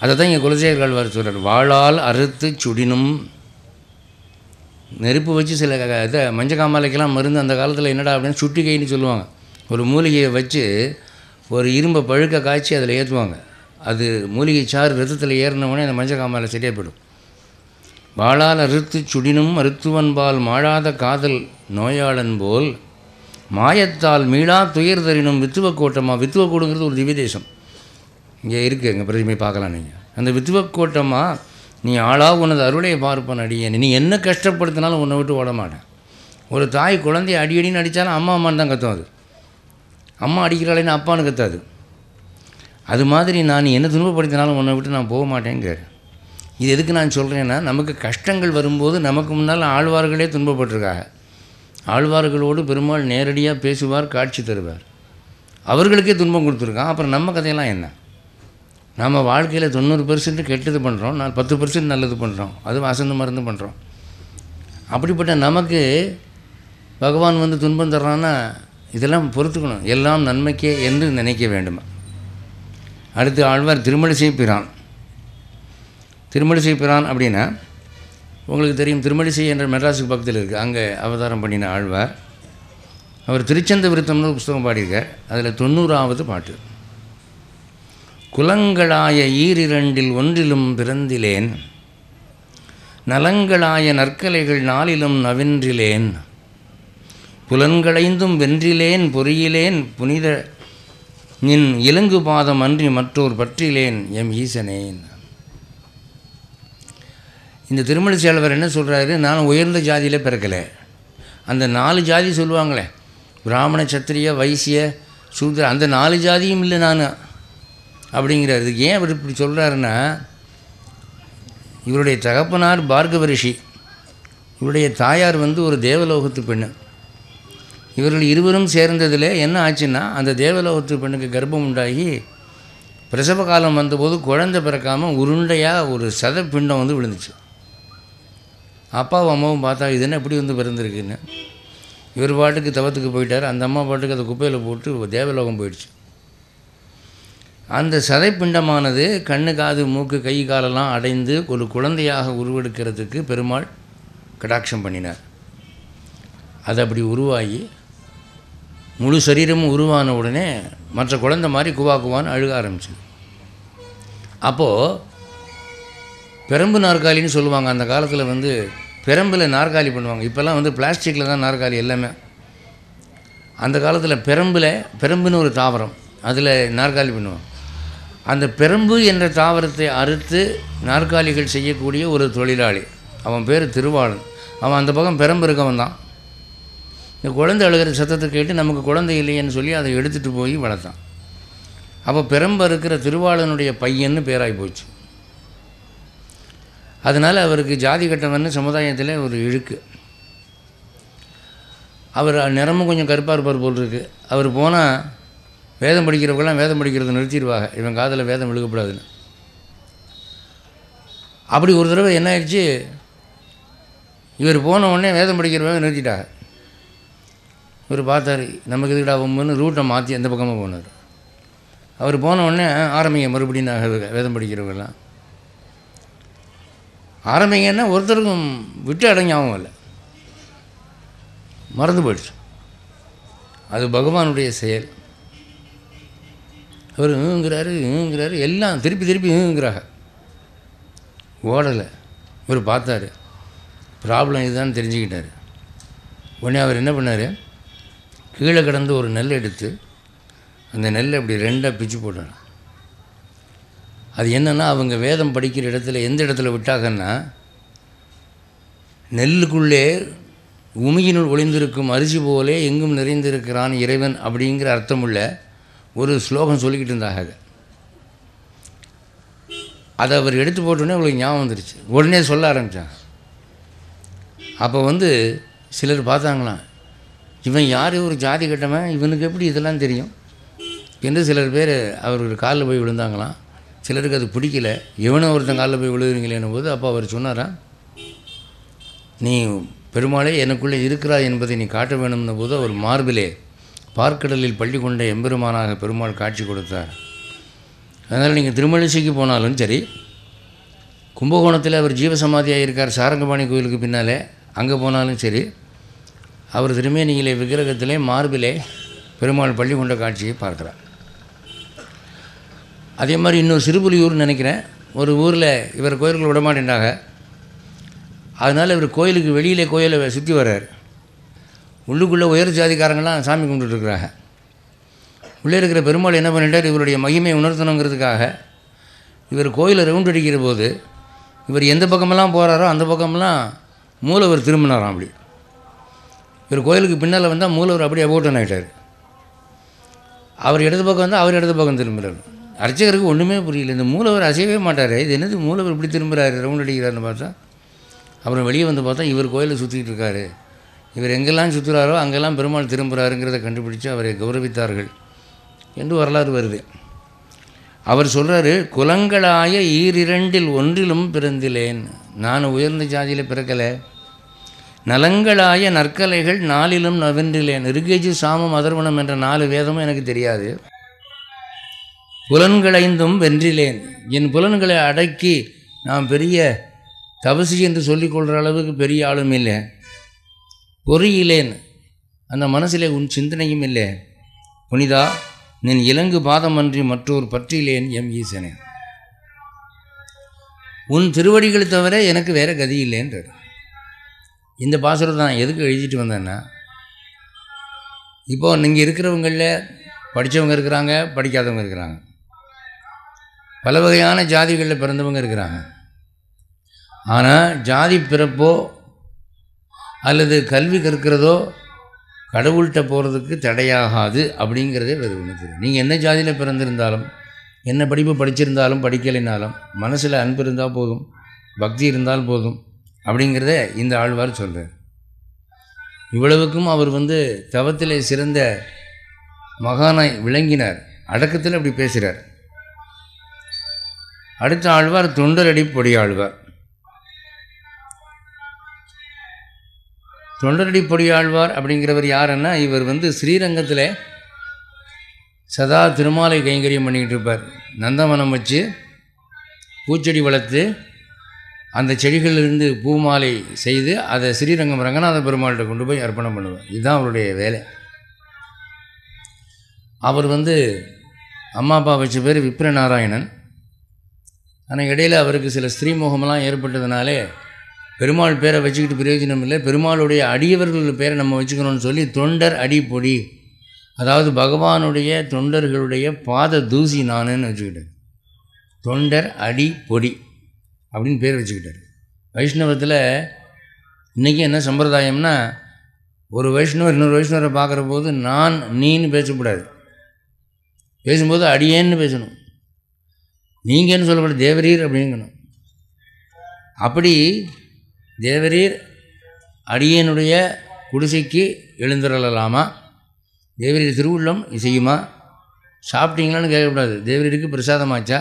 [SPEAKER 1] அதை தான் இங்கே குலசேகர் ஆழ்வார் சொல்கிறார், வாளால் அறுத்து சுடினும். நெருப்பு வச்சு சில இதை மஞ்சக்காமலைக்கெல்லாம் மருந்து அந்த காலத்தில் என்னடா அப்படின்னு சுட்டி கைன்னு சொல்லுவாங்க. ஒரு மூலிகையை வச்சு ஒரு இரும்பை பழுக்க காய்ச்சி அதில் ஏற்றுவாங்க. அது மூலிகை சாறு ரத்தத்தில் ஏறினவுடனே அந்த மஞ்சக்காமலை சரியாக போய்டும். வாளால் அறுத்து சுடினும் மருத்துவன்பால் மாழாத காதல் நோயாளன் போல் மாயத்தால் மீளா துயர் தரினும் வித்துவக்கோட்டமாக. வித்துவக்கோடுங்கிறது ஒரு திவ்ய தேசம் இங்கே இருக்குது, எங்கள் பிரதிமை பார்க்கலாம் நீங்கள். அந்த வித்துவக்கோட்டமாக நீ ஆளாக உனது அருளை பார்ப்பன் அடியேன். நீ என்ன கஷ்டப்படுத்தினாலும் உன்னை விட்டு ஓட மாட்டேன். ஒரு தாய் குழந்தைய அடின்னு அடித்தாலும் அம்மா அம்மான்னு தான் கத்தும். அது அம்மா அடிக்கிறாளேன்னு அப்பான்னு கத்தாது. அது மாதிரி நான் என்ன துன்பப்படுத்தினாலும் உன்னை விட்டு நான் போக மாட்டேங்கிறார். இது எதுக்கு நான் சொல்கிறேன்னா, நமக்கு கஷ்டங்கள் வரும்போது நமக்கு முன்னால் ஆழ்வார்களே துன்பப்பட்டிருக்காங்க. ஆழ்வார்களோடு பெருமாள் நேரடியாக பேசுவார், காட்சி தருவார். அவர்களுக்கே துன்பம் கொடுத்துருக்கான். அப்புறம் நம்ம கதையெல்லாம் என்ன? நம்ம வாழ்க்கையில் 90% கெட்டது பண்ணுறோம், 10% நல்லது பண்ணுறோம், அதுவும் அசந்து மருந்து பண்ணுறோம். அப்படிப்பட்ட நமக்கு பகவான் வந்து துன்பம் தர்றான்னா இதெல்லாம் பொறுத்துக்கணும். எல்லாம் நன்மைக்கே என்று நினைக்க வேண்டும். அடுத்து ஆழ்வார் திருமழிசை பிரான். திருமழிசை பிரான் அப்படின்னா உங்களுக்கு தெரியும், திருமழிசை என்ற மெட்ராஸுக்கு பக்கத்தில் இருக்குது. அங்கே அவதாரம் பண்ணின ஆழ்வார். அவர் திருச்சந்த விருத்தம்னு புஸ்தகம் பாடியிருக்கார். அதில் 90வது பாட்டு. குலங்களாய ஈரிரண்டில் ஒன்றிலும் பிறந்திலேன், நலங்களாய நற்கலைகள் நாளிலும் நவென்றிலேன், புலன்களைந்தும் வென்றிலேன் பொறியிலேன் புனித நின் இலங்கு பாதம் அன்றி மற்றோர் பற்றிலேன் எம் ஈசனேன். இந்த திருமழிசையாளர் என்ன சொல்கிறாரு, நான் உயர்ந்த ஜாதியில் பிறக்கலை. அந்த 4 ஜாதி சொல்லுவாங்களே, பிராமண சத்திரிய வைசிய சூத்ர, அந்த 4 ஜாதியும் இல்லை நான் அப்படிங்கிறார். இதுக்கு ஏன் அவர் இப்படி சொல்கிறாருன்னா, இவருடைய தகப்பனார் பார்கவ ரிஷி, இவருடைய தாயார் வந்து ஒரு தேவலோகத்து பெண்ணு. இவர்கள் இருவரும் சேர்ந்ததில் என்ன ஆச்சுன்னா, அந்த தேவலோகத்து பெண்ணுக்கு கர்ப்பம் உண்டாகி பிரசவ காலம் வந்தபோது குழந்தை பிறக்காமல் உருண்டையாக ஒரு சதப்பிண்டம் வந்து விழுந்துச்சு. அப்பாவும் அம்மாவும் பார்த்தா இது என்ன இப்படி வந்து பிறந்திருக்குன்னு. இவர் பாட்டுக்கு தவத்துக்கு போயிட்டார். அந்த அம்மா பாட்டுக்கு அதை குப்பையில் போட்டு தேவலோகம் போயிடுச்சு. அந்த சதைப்பிண்டமானது கண்ணு காது மூக்கு கை காலெல்லாம் அடைந்து ஒரு குழந்தையாக உருவெடுக்கிறதுக்கு பெருமாள் கடாட்சம் பண்ணினார். அது அப்படி உருவாகி முழு சரீரமும் உருவான உடனே மற்ற குழந்தை மாதிரி குவான்னு அழுக ஆரம்பிச்சு. அப்போது பெரம்பு நாற்காலின்னு சொல்லுவாங்க. அந்த காலத்தில் வந்து பெரம்பில் நாற்காலி பண்ணுவாங்க. இப்போல்லாம் வந்து பிளாஸ்டிக்கில் தான் நாற்காலி எல்லாமே. அந்த காலத்தில் பெரம்புன்னு ஒரு தாவரம், அதில் நாற்காலி பண்ணுவாங்க. அந்த பெரம்பு என்ற தாவரத்தை அறுத்து நாற்காலிகள் செய்யக்கூடிய ஒரு தொழிலாளி, அவன் பேர் திருவாளன். அவன் அந்த பக்கம் பெரம்பு இருக்கவன் தான். இந்த குழந்தை அழுகிற சத்தத்தை கேட்டு நமக்கு குழந்தை இல்லையேன்னு சொல்லி அதை எடுத்துகிட்டு போய் வளர்த்தான். அப்போ பெரம்பு இருக்கிற திருவாளனுடைய பையன்னு பேராகி போச்சு. அதனால் அவருக்கு ஜாதி கட்டவன்னு சமுதாயத்தில் ஒரு இழுக்கு. அவர் நிறமும் கொஞ்சம் கருப்பாக இருப்பார் போல் இருக்குது. அவர் போனால் வேதம் படிக்கிறவங்களாம் வேதம் படிக்கிறத நிறுத்திடுவாங்க, இவன் காதில் வேதம் விழுகப்படாதுன்னு. அப்படி ஒரு தடவை என்ன ஆயிடுச்சு, இவர் போன உடனே வேதம் படிக்கிறவங்க நிறுத்திட்டாங்க. இவர் பார்த்தார், நமக்கு இதுக்கிட்ட ஆகும்னு ரூட்டை மாற்றி எந்த பக்கமாக போனார். அவர் போன உடனே ஆரம்பிங்க மறுபடியும் வேதம் படிக்கிறவங்கெல்லாம் ஆரம்பிங்கன்னா ஒருத்தருக்கும் விட்டு அடங்காவும் இல்லை, மறந்து போயிடுச்சு. அது பகவானுடைய செயல். அவர் ங்கிறாரு எல்லாம் திருப்பி ங்கிறாங்க, ஓடலை. இவர் பார்த்தாரு, ப்ராப்ளம் இதுதான் தெரிஞ்சுக்கிட்டார். உடனே அவர் என்ன பண்ணார், கீழே கிடந்து ஒரு நெல் எடுத்து அந்த நெல்லை இப்படி ரெண்டாக பிச்சு போட்டார். அது என்னென்னா, அவங்க வேதம் படிக்கிற இடத்துல எந்த இடத்துல விட்டாங்கன்னா, நெல்லுக்குள்ளே உமியினுள் ஒளிந்திருக்கும் அரிசி போலே எங்கும் நிறைந்திருக்கிறான் இறைவன் அப்படிங்கிற அர்த்தமுள்ள ஒரு ஸ்லோகம் சொல்லிக்கிட்டு இருந்தாங்க. அதை அவர் எடுத்து போட்டோன்னே அவங்களுக்கு ஞாபகம் வந்துருச்சு. உடனே சொல்ல ஆரம்பித்தாங்க. அப்போ சிலர் பார்த்தாங்களாம், இவன் யார், ஒரு ஜாதி கட்டவன், இவனுக்கு எப்படி இதெல்லாம் தெரியும் என்று சிலர் பேர் அவர்கள் காலில் போய் விழுந்தாங்களாம். சிலருக்கு அது பிடிக்கல, இவனும் ஒருத்தன் காலில் போய் விழுகிறீங்களேன்னும் போது அப்போ அவர் சொன்னாராம், நீ பெருமாளே எனக்குள்ளே இருக்கிறாய் என்பதை நீ காட்ட வேணும்ன போது அவர் மார்பிலே பார்க்கடலில் பள்ளி கொண்ட எம்பெருமானாக பெருமாள் காட்சி கொடுத்தார். அதனால் நீங்கள் திருமழிசைக்கு போனாலும் சரி, கும்பகோணத்தில் அவர் ஜீவசமாதியாக இருக்கார் சாரங்கபாணி கோயிலுக்கு பின்னாலே, அங்கே போனாலும் சரி, அவர் திருமேனியிலே விக்கிரகத்திலே மார்பிலே பெருமாள் பள்ளி கொண்ட காட்சியை பார்க்குறார். அதே மாதிரி இன்னொரு சிறுபுலியூர்னு நினைக்கிறேன், ஒரு ஊரில் இவர் கோயில்கள் விடமாட்டேன்டாங்க. அதனால் இவர் கோயிலுக்கு வெளியிலே கோயிலை சுற்றி வர்றார். உள்ளுக்குள்ளே உயர் ஜாதிக்காரங்களாம் சாமி கும்பிட்டுருக்குறாங்க. உள்ளே இருக்கிற பெருமாள் என்ன பண்ணிட்டார், இவருடைய மகிமையை உணர்த்தணுங்கிறதுக்காக இவர் கோயிலை ரவுண்ட் அடிக்கிற போது இவர் எந்த பக்கமெல்லாம் போகிறாரோ அந்த பக்கமெல்லாம் மூலவர் திரும்பினாராம். அப்படி இவர் கோயிலுக்கு பின்னால் வந்தால் மூலவர் அப்படியே அபோட்டன் ஆகிட்டார். அவர் இடது பக்கம் வந்தால் அவர் இடது பக்கம் திரும்புகிறார். அர்ச்சகருக்கு ஒன்றுமே புரியல, இந்த மூலவர் அசையவே மாட்டார், இது என்னது மூலவர் இப்படி திரும்புகிறாரு ரவுண்ட் அடிக்கிறாருன்னு பார்த்தா, அப்புறம் வெளியே வந்து பார்த்தா இவர் கோயிலை சுற்றிக்கிட்டு இருக்காரு. இவர் எங்கெல்லாம் சுற்றுறாரோ அங்கெல்லாம் பெருமாள் திரும்புகிறாருங்கிறத கண்டுபிடிச்சு அவரை கௌரவித்தார்கள் என்று வரலாறு வருது. அவர் சொல்கிறாரு, குலங்களாய ஈரிரண்டில் ஒன்றிலும் பிறந்திலேன், நான் உயர்ந்த ஜாதியில் பிறக்கலை, நலங்களாய நற்கலைகள் நாளிலும் நவென்றிலேன், ரிகேஜு சாமம் அதர்வனம் என்ற 4 வேதமும் எனக்கு தெரியாது, புலன்களைந்தும் வென்றிலேன், என் புலன்களை அடக்கி நான் பெரிய தவசி என்று சொல்லிக்கொள்கிற அளவுக்கு பெரிய ஆளும் இல்லை, பொறியிலேன், அந்த மனசிலே உன் சிந்தனையும் இல்லை, புனிதா நின் இலங்கு பாதமன்றி மற்றொரு பற்றிலேன் எம் ஈசனே, உன் திருவடிகளை தவிர எனக்கு வேறு கதி இல்லைன்றார். இந்த பாசுரத்தை நான் எதுக்கு எழுதிட்டு வந்தேன்னா, இப்போது நீங்கள் இருக்கிறவங்களில் படித்தவங்க இருக்கிறாங்க, படிக்காதவங்க இருக்கிறாங்க, பல வகையான ஜாதிகளில் பிறந்தவங்க இருக்கிறாங்க. ஆனால் ஜாதி பிறப்போ அல்லது கல்வி கற்கிறதோ கடவுள்கிட்ட போகிறதுக்கு தடையாகாது அப்படிங்கிறதே வேறு ஒன்று தெரியும். நீங்கள் என்ன ஜாதியில் பிறந்திருந்தாலும், என்ன படிப்பு படிச்சிருந்தாலும் படிக்கலைனாலும், மனசில் அன்பு இருந்தால் போதும், பக்தி இருந்தால் போதும் அப்படிங்கிறத இந்த ஆழ்வார் சொல்கிறார். இவ்வளவுக்கும் அவர் தவத்திலே சிறந்த மகானாய் விளங்கினார், அடக்கத்தில் அப்படி பேசுகிறார். அடுத்த ஆழ்வார் தொண்டரடி பொடி ஆழ்வார். தொண்டரடி பொடி ஆழ்வார் அப்படிங்கிறவர் யாருன்னா, இவர் ஸ்ரீரங்கத்தில் சதா திருமாலை கைங்கரியம் பண்ணிக்கிட்டு இருப்பார். நந்தவனம் வச்சு பூச்செடி வளர்த்து அந்த செடிகளிலிருந்து பூமாலை செய்து அதை ஸ்ரீரங்கம் ரங்கநாத பெருமாள்கிட்ட கொண்டு போய் அர்ப்பணம் பண்ணுவார். இதுதான் அவருடைய வேலை. அவர் அம்மா அப்பா வச்ச பேர் விப்ரநாராயணன். ஆனால் இடையில் அவருக்கு சில ஸ்திரீமுகமெல்லாம் ஏற்பட்டதுனாலே பெருமாள் பேரை வச்சுக்கிட்டு பிரயோஜனம் இல்லை, பெருமாளுடைய அடியவர்கள் பேரை நம்ம வச்சுக்கணும்னு சொல்லி தொண்டர் அடி பொடி, அதாவது பகவானுடைய தொண்டர்களுடைய பாத தூசி நானுன்னு வச்சுக்கிட்டார். தொண்டர் அடி பொடி அப்படின்னு பேர் வச்சுக்கிட்டார். வைஷ்ணவத்தில் இன்றைக்கி என்ன சம்பிரதாயம்னா, ஒரு வைஷ்ணவர் இன்னொரு வைஷ்ணவரை பார்க்குற போது நான் நீன்னு பேசக்கூடாது, பேசும்போது அடியேன்னு பேசணும், நீங்கன்னு சொல்லக்கூடாது, தேவரீர் அப்படிங்கணும். அப்படி தேவரீர் அடியனுடைய குடிசைக்கு எழுந்திரலாமா, தேவரீர் திருவுள்ளம் செய்யுமா, சாப்பிட்டீங்களான்னு கேட்கக்கூடாது, தேவரீருக்கு பிரசாதமாச்சா,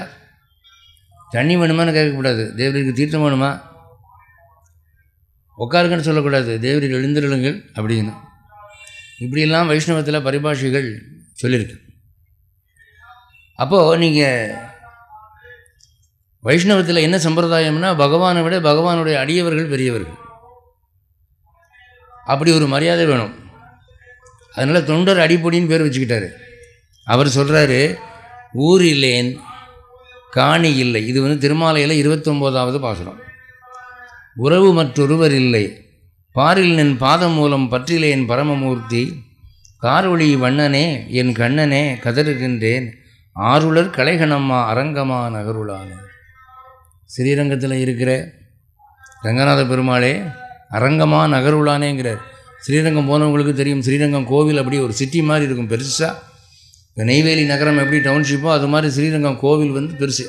[SPEAKER 1] தண்ணி வேணுமான்னு கேட்கக்கூடாது, தேவரீருக்கு தீர்த்தம் வேணுமா, உட்காருங்கன்னு சொல்லக்கூடாது, தேவரீர் எழுந்திருளுங்கள் அப்படின்னு. இப்படியெல்லாம் வைஷ்ணவத்தில் பரிபாஷைகள் சொல்லியிருக்கு. அப்போது நீங்கள் வைஷ்ணவத்தில் என்ன சம்பிரதாயம்னா, பகவானை விட பகவானுடைய அடியவர்கள் பெரியவர்கள், அப்படி ஒரு மரியாதை வேணும். அதனால் தொண்டர் அடிப்பொடின்னு பேர் வச்சுக்கிட்டாரு. அவர் சொல்கிறாரு, ஊர் இல்லேன் காணி இல்லை. இது திருமாலையில் 29வது பாசுரம். உறவு மற்றொருவர் இல்லை, பாரில் நின் பாதம் மூலம் பற்றிலேன் பரமமூர்த்தி, காரொளி வண்ணனே என் கண்ணனே கதறுகின்றேன், ஆருளர் கலைகணம்மா அரங்கமா நகருளான. ஸ்ரீரங்கத்தில் இருக்கிற ரங்கநாத பெருமாளே அரங்கமா நகருளானேங்கிறார். ஸ்ரீரங்கம் போனவங்களுக்கு தெரியும், ஸ்ரீரங்கம் கோவில் அப்படி ஒரு சிட்டி மாதிரி இருக்கும் பெருசாக. இப்போ நெய்வேலி நகரம் எப்படி டவுன்ஷிப்போ அது மாதிரி ஸ்ரீரங்கம் கோவில் பெருசு.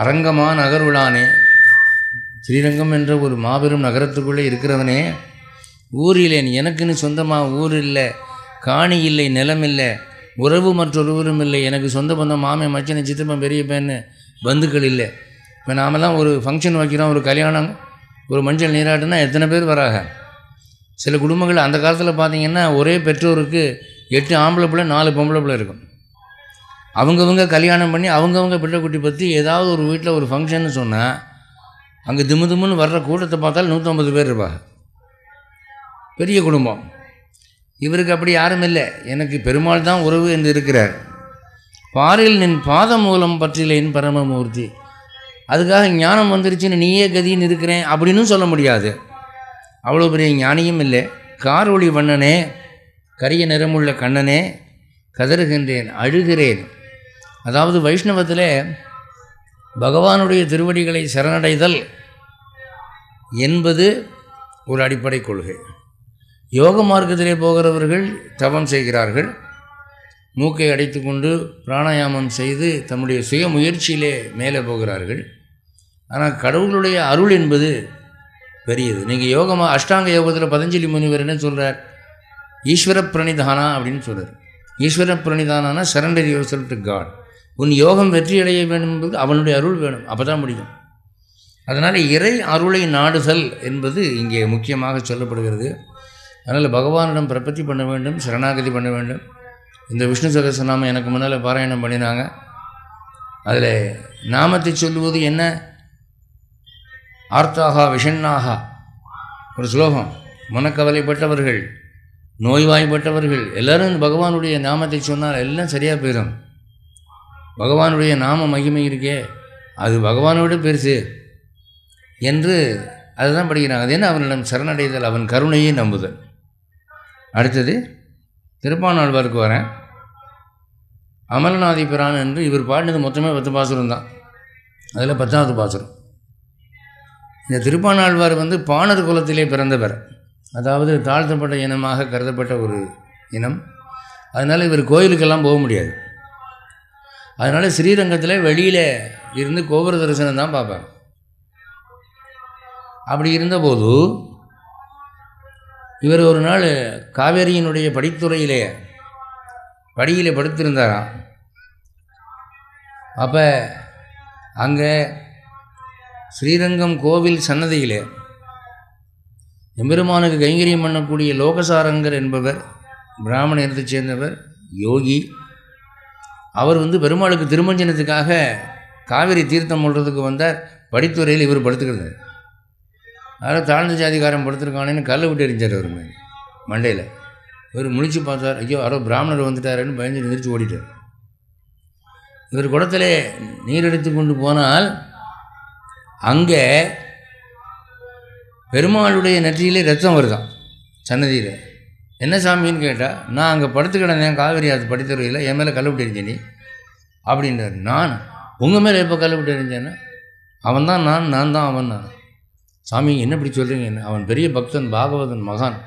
[SPEAKER 1] அரங்கமா நகருளானே, ஸ்ரீரங்கம் என்ற ஒரு மாபெரும் நகரத்துக்குள்ளே இருக்கிறவனே, ஊரிலேன் எனக்குன்னு சொந்தமாக ஊர் இல்லை, காணி இல்லை, நிலம் இல்லை, உறவு மற்றொருவரும் இல்லை, எனக்கு சொந்த பந்தம் மாமே மச்சனை சித்தப்பன் பெரிய பையன்னு பந்துக்கள் இல்லை. இப்போ நாமெல்லாம் ஒரு ஃபங்க்ஷன் வைக்கிறோம், ஒரு கல்யாணம், ஒரு மஞ்சள் நீராட்டுனா எத்தனை பேர் வராங்க. சில குடும்பங்கள் அந்த காலத்தில் பார்த்திங்கன்னா ஒரே பெற்றோருக்கு 8 ஆம்பளை பிள்ளை 4 பொம்பளை பிள்ளை இருக்கும். அவங்கவுங்க கல்யாணம் பண்ணி அவங்கவுங்க பிள்ளை குட்டி பற்றி ஏதாவது ஒரு வீட்டில் ஒரு ஃபங்க்ஷன்னு சொன்னால் அங்கே திமுன்னு வர்ற கூட்டத்தை பார்த்தால் 150 பேர் இருப்பாங்க. பெரிய குடும்பம். இவருக்கு அப்படி யாரும் இல்லை, எனக்கு பெருமாள் தான் உறவு என்று இருக்கிறார். பாரில் நின் பாதம் மூலம் பற்றிலேன் பரமமூர்த்தி. அதுக்காக ஞானம் வந்துருச்சுன்னு நீயே கதின்னு இருக்கிறேன் அப்படின்னு சொல்ல முடியாது, அவ்வளோ பெரிய ஞானியும் இல்லை. காரொளி வண்ணனே கரிய நிறமுள்ள கண்ணனே கதறுகின்றேன் அழுகிறேன். அதாவது வைஷ்ணவத்தில் பகவானுடைய திருவடிகளை சரணடைதல் என்பது ஒரு அடிப்படை கொள்கை. யோக மார்க்கத்திலே போகிறவர்கள் தவம் செய்கிறார்கள், மூக்கை அடைத்து கொண்டு பிராணாயாமம் செய்து தம்முடைய சுய முயற்சியிலே மேலே போகிறார்கள். ஆனால் கடவுளுடைய அருள் என்பது பெரியது. நீங்கள் அஷ்டாங்க யோகத்தில் பதஞ்சலி முனிவர் என்ன சொல்கிறார், ஈஸ்வர பிரணிதானா அப்படின்னு சொல்கிறார். ஈஸ்வர பிரணிதானா surrender yourself to God. உன் யோகம் வெற்றி அடைய வேண்டும் என்பது அவனுடைய அருள் வேணும், அப்போ தான் முடியும். அதனால் இறை அருளை நாடுதல் என்பது இங்கே முக்கியமாக சொல்லப்படுகிறது. அதனால் பகவானிடம் பிரபத்தி பண்ண வேண்டும், சரணாகதி பண்ண வேண்டும். இந்த விஷ்ணு சகஸ்ரநாமம் எனக்கு முன்னால் பாராயணம் பண்ணினாங்க. அதில் நாமத்தை சொல்லுவது என்ன, ஆர்த்தாகா விஷண்ணாகா ஒரு ஸ்லோகம். மனக்கவலைப்பட்டவர்கள், நோய்வாய்ப்பட்டவர்கள் எல்லோரும் பகவானுடைய நாமத்தை சொன்னால் எல்லாம் சரியாக போயிடும். பகவானுடைய நாம மகிமை இருக்கே அது பகவானோட பெருசு என்று அதுதான் படிக்கிறாங்க. அது என்ன, அவனிடம் சரணடைதல், அவன் கருணையை நம்புதல். அடுத்தது திருப்பாணாழ்வாருக்கு வரேன். அமலநாதி பிரான் என்று இவர் பாடினது மொத்தமே 10 பாசுரம் தான். அதில் 10வது பாசுரம். இந்த திருப்பாணாழ்வார் பாணர் குலத்திலே பிறந்தவர், அதாவது தாழ்த்தப்பட்ட இனமாக கருதப்பட்ட ஒரு இனம். அதனால் இவர் கோயிலுக்கெல்லாம் போக முடியாது. அதனால் ஸ்ரீரங்கத்தில் வெளியில் இருந்து கோபுர தரிசனம் தான் பார்ப்பார். அப்படி இருந்தபோது இவர் ஒரு நாள் காவேரியினுடைய படித்துறையிலே படியிலே படுத்திருந்தாராம். அப்போ அங்கே ஸ்ரீரங்கம் கோவில் சன்னதியிலே எம்பெருமானுக்கு கைங்கரியம் பண்ணக்கூடிய லோகசாரங்கர் என்பவர் பிராமண இனத்தைச் சேர்ந்தவர், யோகி. அவர் பெருமாளுக்கு திருமஞ்சனத்துக்காக காவிரி தீர்த்தம் கொள்றதுக்கு வந்தார். படித்துறையில் இவர் படுத்துக்கிறது. அதனால் தாழ்ந்த ஜாதிகாரம் படுத்துருக்கானேன்னு கல்லை விட்டு எரிஞ்சார் அவர் மண்டையில். இவர் முழிச்சு பார்த்தார், ஐயோ யாரோ பிராமணர் வந்துட்டாருன்னு பயந்து நிறுத்தி ஓடிட்டார். இவர் குடத்திலே நீர் எடுத்து கொண்டு போனால் அங்கே பெருமாளுடைய நெற்றியிலே ரத்தம் வருதான் சன்னதியில். என்ன சாமின்னு கேட்டால், நான் அங்கே படுத்து கிடந்தேன் காவிரி அது படித்துறையில், என் மேலே கல்லை விட்டு எரிஞ்சேன் நீ அப்படின்றார். நான் உங்கள் மேலே எப்போ கல்லை விட்டு எரிஞ்சேன்னா, அவன் தான் நான் தான் அவன். நான் சாமி என்ன இப்படி சொல்கிறீங்க, என்ன அவன் பெரிய பக்தன், பாகவதன், மகான்.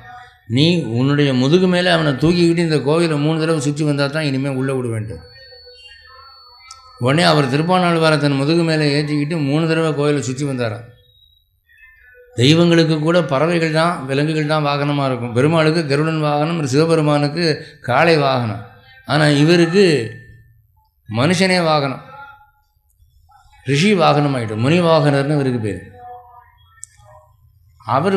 [SPEAKER 1] நீ உன்னுடைய முதுகு மேலே அவனை தூக்கிக்கிட்டு இந்த கோவிலை 3 தடவை சுற்றி வந்தால் தான் இனிமேல் உள்ளே விட வேண்டும். உடனே அவர் திருப்பாணாழ்வாரை தன் முதுகு மேலே ஏற்றிக்கிட்டு 3 தடவை கோயிலை சுற்றி வந்தாராம். தெய்வங்களுக்கு கூட பறவைகள் தான், விலங்குகள் தான் வாகனமாக இருக்கும். பெருமாளுக்கு கருடன் வாகனம், சிவபெருமானுக்கு காளை வாகனம். ஆனால் இவருக்கு மனுஷனே வாகனம், ரிஷி வாகனம் ஆகிடும், முனி வாகனர்னு இவருக்கு பேர். அவர்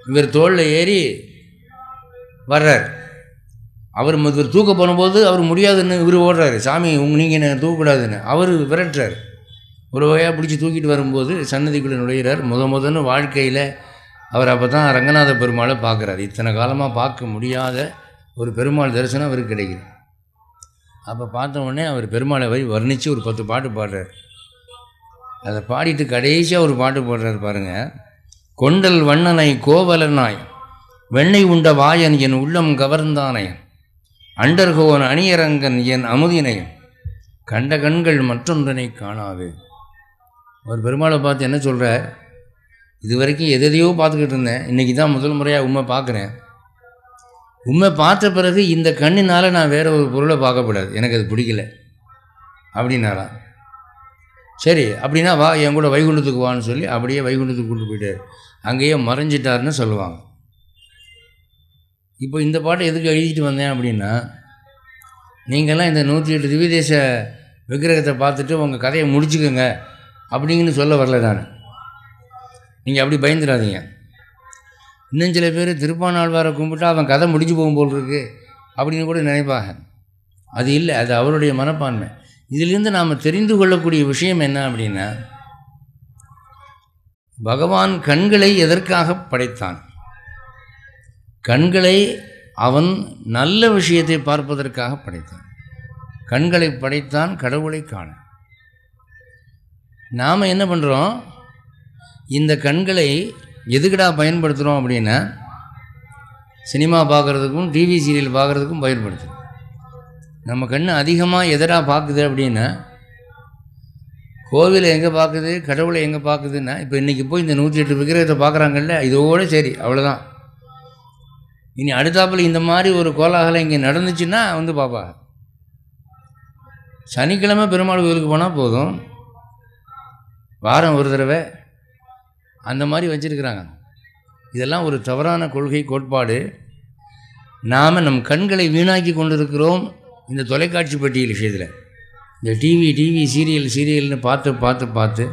[SPEAKER 1] இவர் தோளில் ஏறி வர்றார். இவர் தூக்க போகும்போது அவர் முடியாதுன்னு இவர் ஓடுறாரு, சாமி நீங்கள் என்ன தூக்கக்கூடாதுன்னு. அவர் விரட்டுறார். ஒரு வகையாக பிடிச்சி தூக்கிட்டு வரும்போது சன்னதிக்குள்ளே நுழைகிறார். முதன்னு வாழ்க்கையில் அவர் அப்போ தான் ரங்கநாத பெருமாளை பார்க்குறாரு. இத்தனை காலமாக பார்க்க முடியாத ஒரு பெருமாள் தரிசனம் அவருக்கு கிடைக்குது. அப்போ பார்த்த உடனே அவர் பெருமாளை வர்ணித்து ஒரு 10 பாட்டு பாடுறார். அதை பாடிட்டு கடைசியாக ஒரு பாட்டு பாடுறார் பாருங்கள். கொண்டல் வண்ணனை கோவலனாய் வெண்ணெய் உண்ட வாயன் என் உள்ளம் கவர்ந்தானை, அண்டர்கோன் அணியரங்கன் என் அமுதினையும் கண்ட கண்கள் மற்றொன்றனை காணாது. அவர் பெருமாளை பார்த்து என்ன சொல்கிறார்? இது வரைக்கும் எதையோ பார்த்துக்கிட்டு இருந்தேன், இன்றைக்கி தான் முதல் முறையாக உண்மை பார்க்குறேன். உண்மை பார்த்த பிறகு இந்த கண்ணினால் நான் வேறு ஒரு பொருளை பார்க்கக்கூடாது, எனக்கு அது பிடிக்கல அப்படின்னாலாம். சரி அப்படின்னா வா என் கூட வைகுண்டத்துக்கு வான்னு சொல்லி அப்படியே வைகுண்டத்துக்கு கூப்பிட்டு போயிட்டார். அங்கேயே மறைஞ்சிட்டாருன்னு சொல்லுவாங்க. இப்போ இந்த பாட்டை எதுக்கு எழுதிட்டு வந்தேன் அப்படின்னா, நீங்கள்லாம் இந்த 108 திவ்யதேச விக்கிரகத்தை பார்த்துட்டு உங்கள் கதையை முடிச்சுக்கோங்க அப்படிங்கன்னு சொல்ல வரல நான். நீங்கள் அப்படி பயந்துடாதீங்க. இன்னும் சில பேர் திருப்பானாழ்வாரை கும்பிட்டா அவன் கதை முடிஞ்சு போகும்போல் இருக்கு அப்படின்னு கூட நினைப்பாங்க. அது இல்லை, அது அவருடைய மனப்பான்மை. இதிலிருந்து நாம் தெரிந்து கொள்ளக்கூடிய விஷயம் என்ன அப்படின்னா, பகவான் கண்களை எதற்காக படைத்தான்? கண்களை அவன் நல்ல விஷயத்தை பார்ப்பதற்காக படைத்தான். கண்களை படைத்தான் கடவுளை காண. நாம் என்ன பண்ணுறோம்? இந்த கண்களை எதுக்கடா பயன்படுத்துகிறோம் அப்படின்னா, சினிமா பார்க்குறதுக்கும் டிவி சீரியல் பார்க்குறதுக்கும் பயன்படுத்துகிறோம். நம்ம கண் அதிகமாக எதடா பார்க்குது அப்படின்னா, கோவிலை எங்கே பார்க்குது, கடவுளை எங்கே பார்க்குதுன்னா, இப்போ இன்றைக்கி போய் இந்த 108 விக்கிரகத்தை பார்க்குறாங்கல்ல, இதோடு சரி அவ்வளோதான். இனி அடுத்தாப்பில் இந்த மாதிரி ஒரு கோலாகலம் இங்கே நடந்துச்சுன்னா பார்ப்பா. சனிக்கிழமை பெருமாள் கோவிலுக்கு போனால் போதும், வாரம் ஒரு தடவை அந்த மாதிரி வச்சுருக்கிறாங்க. இதெல்லாம் ஒரு தவறான கொள்கை, கோட்பாடு. நாம் நம் கண்களை வீணாக்கி கொண்டிருக்கிறோம் இந்த தொலைக்காட்சி பட்டியல் விஷயத்தில். இந்த டிவி சீரியல்னு பார்த்து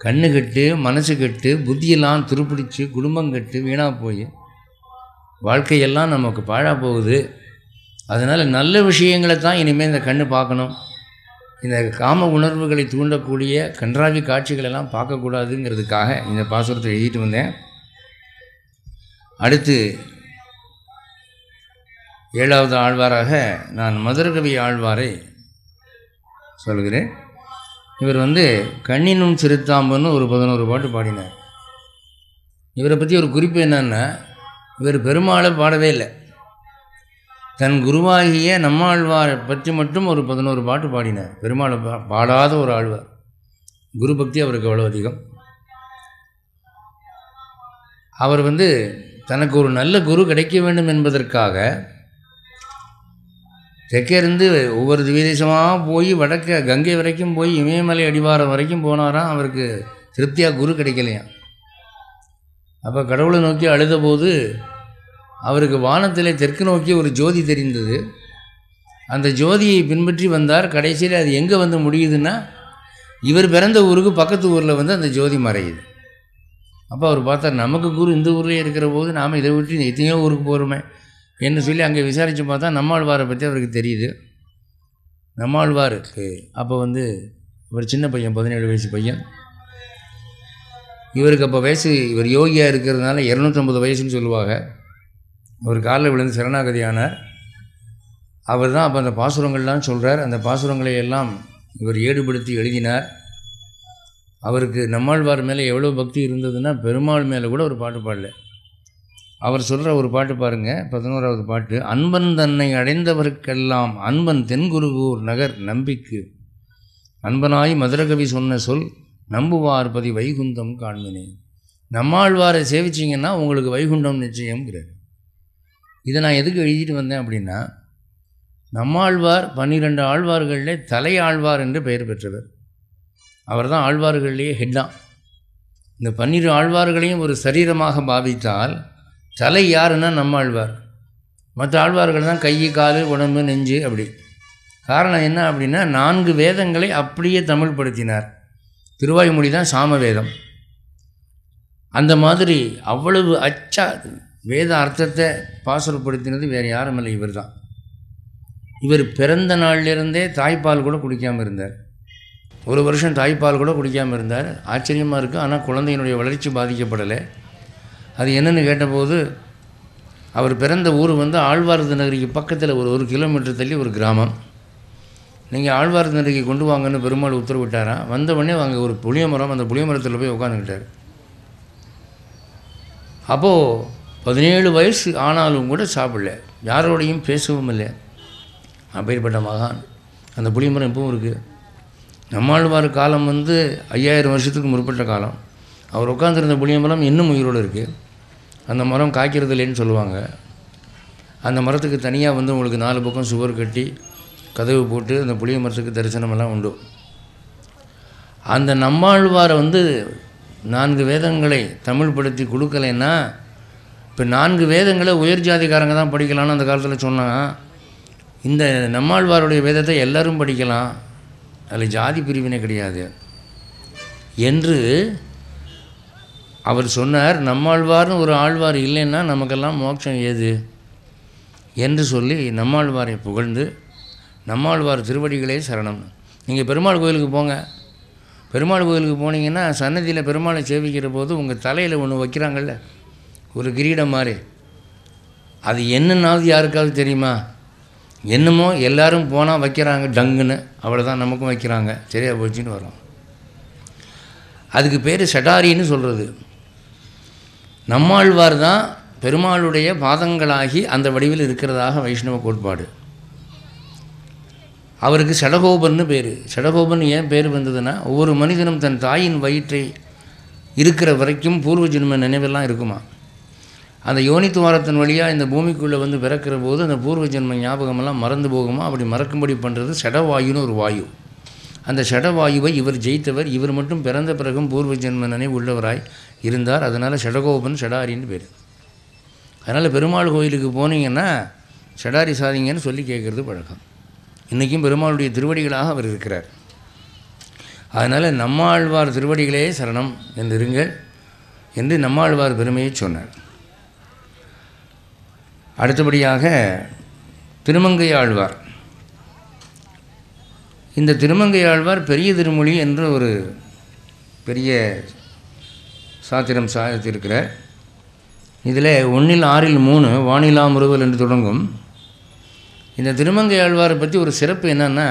[SPEAKER 1] கண்ணு கெட்டு, மனசு கெட்டு, புத்தியெல்லாம் துருப்பிடிச்சு, குடும்பம் கெட்டு வீணாக போய் வாழ்க்கையெல்லாம் நமக்கு பாழாக போகுது. அதனால் நல்ல விஷயங்களை தான் இனிமேல் இந்த கண்ணு பார்க்கணும். இந்த காம உணர்வுகளை தூண்டக்கூடிய கன்றாவி காட்சிகளெல்லாம் பார்க்கக்கூடாதுங்கிறதுக்காக இந்த பாசுரத்தை எழுதிட்டு வந்தேன். அடுத்து 7வது ஆழ்வாராக நான் மதுரகவி ஆழ்வாரை சொல்கிறேன். இவர் கண்ணினும் சிறுத்தாம்பன்னு ஒரு 11 பாட்டு பாடினார். இவரை பற்றி ஒரு குறிப்பு என்னன்னா, இவர் பெருமாளை பாடவே இல்லை, தன் குருவாகிய நம்மாழ்வாரை பற்றி மட்டும் ஒரு 11 பாட்டு பாடினார். பெருமாளை பாடாத ஒரு ஆழ்வார். குரு பக்தி அவருக்கு அவ்வளோ அதிகம். அவர் தனக்கு ஒரு நல்ல குரு கிடைக்க வேண்டும் என்பதற்காக தெற்கேருந்து ஒவ்வொரு திவ்யதேசமாக போய் வடக்க கங்கை வரைக்கும் போய் இமயமலை அடிவாரம் வரைக்கும் போனாராம். அவருக்கு திருப்தியாக குரு கிடைக்கலையாம். அப்போ கடவுளை நோக்கி அழுத போது அவருக்கு வானத்தில் தெற்கு நோக்கி ஒரு ஜோதி தெரிந்தது. அந்த ஜோதியை பின்பற்றி வந்தார். கடைசியில் அது எங்கே முடியுதுன்னா, இவர் பிறந்த ஊருக்கு பக்கத்து ஊரில் அந்த ஜோதி மறையுது. அப்போ அவர் பார்த்தார், நமக்கு குரு இந்த ஊர்லேயே இருக்கிற போது நாம் இதை விட்டு எத்தனையோ ஊருக்கு போகிறோமே என்று சொல்லி அங்கே விசாரித்து பார்த்தா நம்மாழ்வாரை பற்றி அவருக்கு தெரியுது. நம்மாழ்வாருக்கு அப்போ ஒரு சின்ன பையன், 17 வயசு பையன். இவருக்கு அப்போ வயசு, இவர் யோகியாக இருக்கிறதுனால 250 வயசுன்னு சொல்லுவாங்க. ஒரு காலில் விழுந்து சரணாகதியானார். அவர் தான் அப்போ அந்த பாசுரங்கள்லாம் சொல்கிறார். அந்த பாசுரங்களை எல்லாம் இவர் ஏடுபடுத்தி எழுதினார். அவருக்கு நம்மாழ்வார் மேலே எவ்வளோ பக்தி இருந்ததுன்னா, பெருமாள் மேலே கூட ஒரு பாட்டு பாடல. அவர் சொல்கிற ஒரு பாட்டு பாருங்கள், 11வது பாட்டு. அன்பன் தன்னை அடைந்தவருக்கெல்லாம் அன்பன் தென்குருகூர் நகர் நம்பிக்கு, அன்பனாய் மதுரகவி சொன்ன சொல் நம்புவார்பதி வைகுந்தம் காண்மினே. நம்மாழ்வாரை சேவிச்சிங்கன்னா உங்களுக்கு வைகுண்டம் நிச்சயம்ங்கிறார். இதை நான் எதுக்கு எழுதிட்டு வந்தேன் அப்படின்னா, நம்மாழ்வார் 12 ஆழ்வார்களில் தலை ஆழ்வார் என்று பெயர் பெற்றவர். அவர் தான் ஆழ்வார்களிலேயே ஹெட்டான். இந்த 12 ஆழ்வார்களையும் ஒரு சரீரமாக பாவித்தால் தலை யாருன்னா நம்ம ஆழ்வார், மற்ற ஆழ்வார்கள் தான் கை, கால், உடம்பு, நெஞ்சு. அப்படி காரணம் என்ன அப்படின்னா 4 வேதங்களை அப்படியே தமிழ் படுத்தினார். திருவாய்மொழி தான் சாம வேதம். அந்த மாதிரி அவ்வளவு அச்சா வேத அர்த்தத்தை பாசுரப்படுத்தினது வேறு யாரும் இல்லை, இவர் தான். இவர் பிறந்த நாளிலிருந்தே தாய்ப்பால் கூட குடிக்காமல் இருந்தார். 1 வருஷம் தாய்ப்பால் கூட குடிக்காமல் இருந்தார். ஆச்சரியமாக இருக்குது. ஆனால் குழந்தையினுடைய வளர்ச்சி பாதிக்கப்படலை. அது என்னென்னு கேட்டபோது அவர் பிறந்த ஊர் வந்து ஆழ்வார்த்து நகரிக்கு பக்கத்தில் ஒரு 1 கிலோமீட்டர் தள்ளி ஒரு கிராமம். நீங்கள் ஆழ்வார்த்து நகரிக்கு கொண்டு வாங்கன்னு பெருமாள் உத்தரவிட்டாராம். வந்தவொடனே அங்கே ஒரு புளிய மரம், அந்த புளிய மரத்தில் போய் உட்காந்துக்கிட்டார். அப்போது 17 வயசு ஆனாலும் கூட சாப்பிடல, யாரோடையும் பேசவும் இல்லை. அப்பேற்பட்ட மகான். அந்த புளியமரம் இப்பவும் இருக்குது. நம்மாழ்வார் காலம் வந்து 5000 வருஷத்துக்கு முற்பட்ட காலம். அவர் உட்காந்துருந்த புளியமரம் இன்னும் உயிரோடு இருக்குது. அந்த மரம் காய்க்கிறது இல்லைன்னு சொல்லுவாங்க. அந்த மரத்துக்கு தனியாக வந்து உங்களுக்கு 4 பக்கம் சுவர் கட்டி கதவு போட்டு அந்த புளிய மரத்துக்கு தரிசனமெல்லாம் உண்டு. அந்த நம்மாழ்வாரை வந்து 4 வேதங்களை தமிழ் படுத்தி கொடுக்கலைன்னா, இப்போ 4 வேதங்களை உயர் ஜாதிக்காரங்க தான் படிக்கலான்னு அந்த காலத்தில் சொன்னான். இந்த நம்மாழ்வாருடைய வேதத்தை எல்லோரும் படிக்கலாம், அதில் ஜாதி பிரிவினை கிடையாது என்று அவர் சொன்னார். நம்மாழ்வார்னு ஒரு ஆழ்வார் இல்லைன்னா நமக்கெல்லாம் மோட்சம் ஏது என்று சொல்லி நம்மாழ்வாரை புகழ்ந்து, நம்மாழ்வார் திருவடிகளே சரணம். நீங்கள் பெருமாள் கோயிலுக்கு போங்க. பெருமாள் கோயிலுக்கு போனீங்கன்னா சன்னதியில் பெருமாளை சேவிக்கிற போது உங்கள் தலையில் ஒன்று வைக்கிறாங்கள்ல, ஒரு கிரீடம் மாதிரி. அது என்னன்னாவது யாருக்காவது தெரியுமா? என்னமோ எல்லோரும் போனால் வைக்கிறாங்க டங்குன்னு, அவ்வளோதான் நமக்கும் வைக்கிறாங்க, சரியாக போச்சுன்னு வரும். அதுக்கு பேர் சடாரின்னு சொல்கிறது. நம்மாழ்வார் தான் பெருமாளுடைய பாதங்களாகி அந்த வடிவில் இருக்கிறதாக வைஷ்ணவ கோட்பாடு. அவருக்கு சடகோபன்னு பேர். சடகோபன் ஏன் பேர் வந்ததுன்னா, ஒவ்வொரு மனிதனும் தன் தாயின் வயிற்றை இருக்கிற வரைக்கும் பூர்வ ஜென்ம நினைவெல்லாம் இருக்குமா. அந்த யோனித்துவாரத்தின் வழியாக இந்த பூமிக்குள்ளே வந்து பிறக்கிற போது அந்த பூர்வ ஜென்ம ஞாபகமெல்லாம் மறந்து போகுமா. அப்படி மறக்கும்படி பண்ணுறது சடவாயுன்னு ஒரு வாயு. அந்த சடவாயுவை இவர் ஜெயித்தவர். இவர் மட்டும் பிறந்த பிறகும் பூர்வ ஜென்ம நினைவு உள்ளவராய் இருந்தார். அதனால் சடகோபன் சடாரின்னு பேர். அதனால் பெருமாள் கோயிலுக்கு போனீங்கன்னா சடாரி சாதிங்கன்னு சொல்லி கேட்குறது பழக்கம். இன்றைக்கும் பெருமாளுடைய திருவடிகளாக அவர் இருக்கிறார். அதனால் நம்மாழ்வார் திருவடிகளே சரணம் என்று இருங்கள் என்று நம்மாழ்வார் பெருமையை சொன்னார். அடுத்தபடியாக திருமங்கை ஆழ்வார். இந்த திருமங்கை ஆழ்வார் பெரிய திருமொழி என்ற ஒரு பெரிய சாத்திரம் சாதித்திருக்கிறார். இதில் 1 6 3 வானிலா முருகல் என்று தொடங்கும். இந்த திருமங்கை ஆழ்வாரை பற்றி ஒரு சிறப்பு என்னென்னா,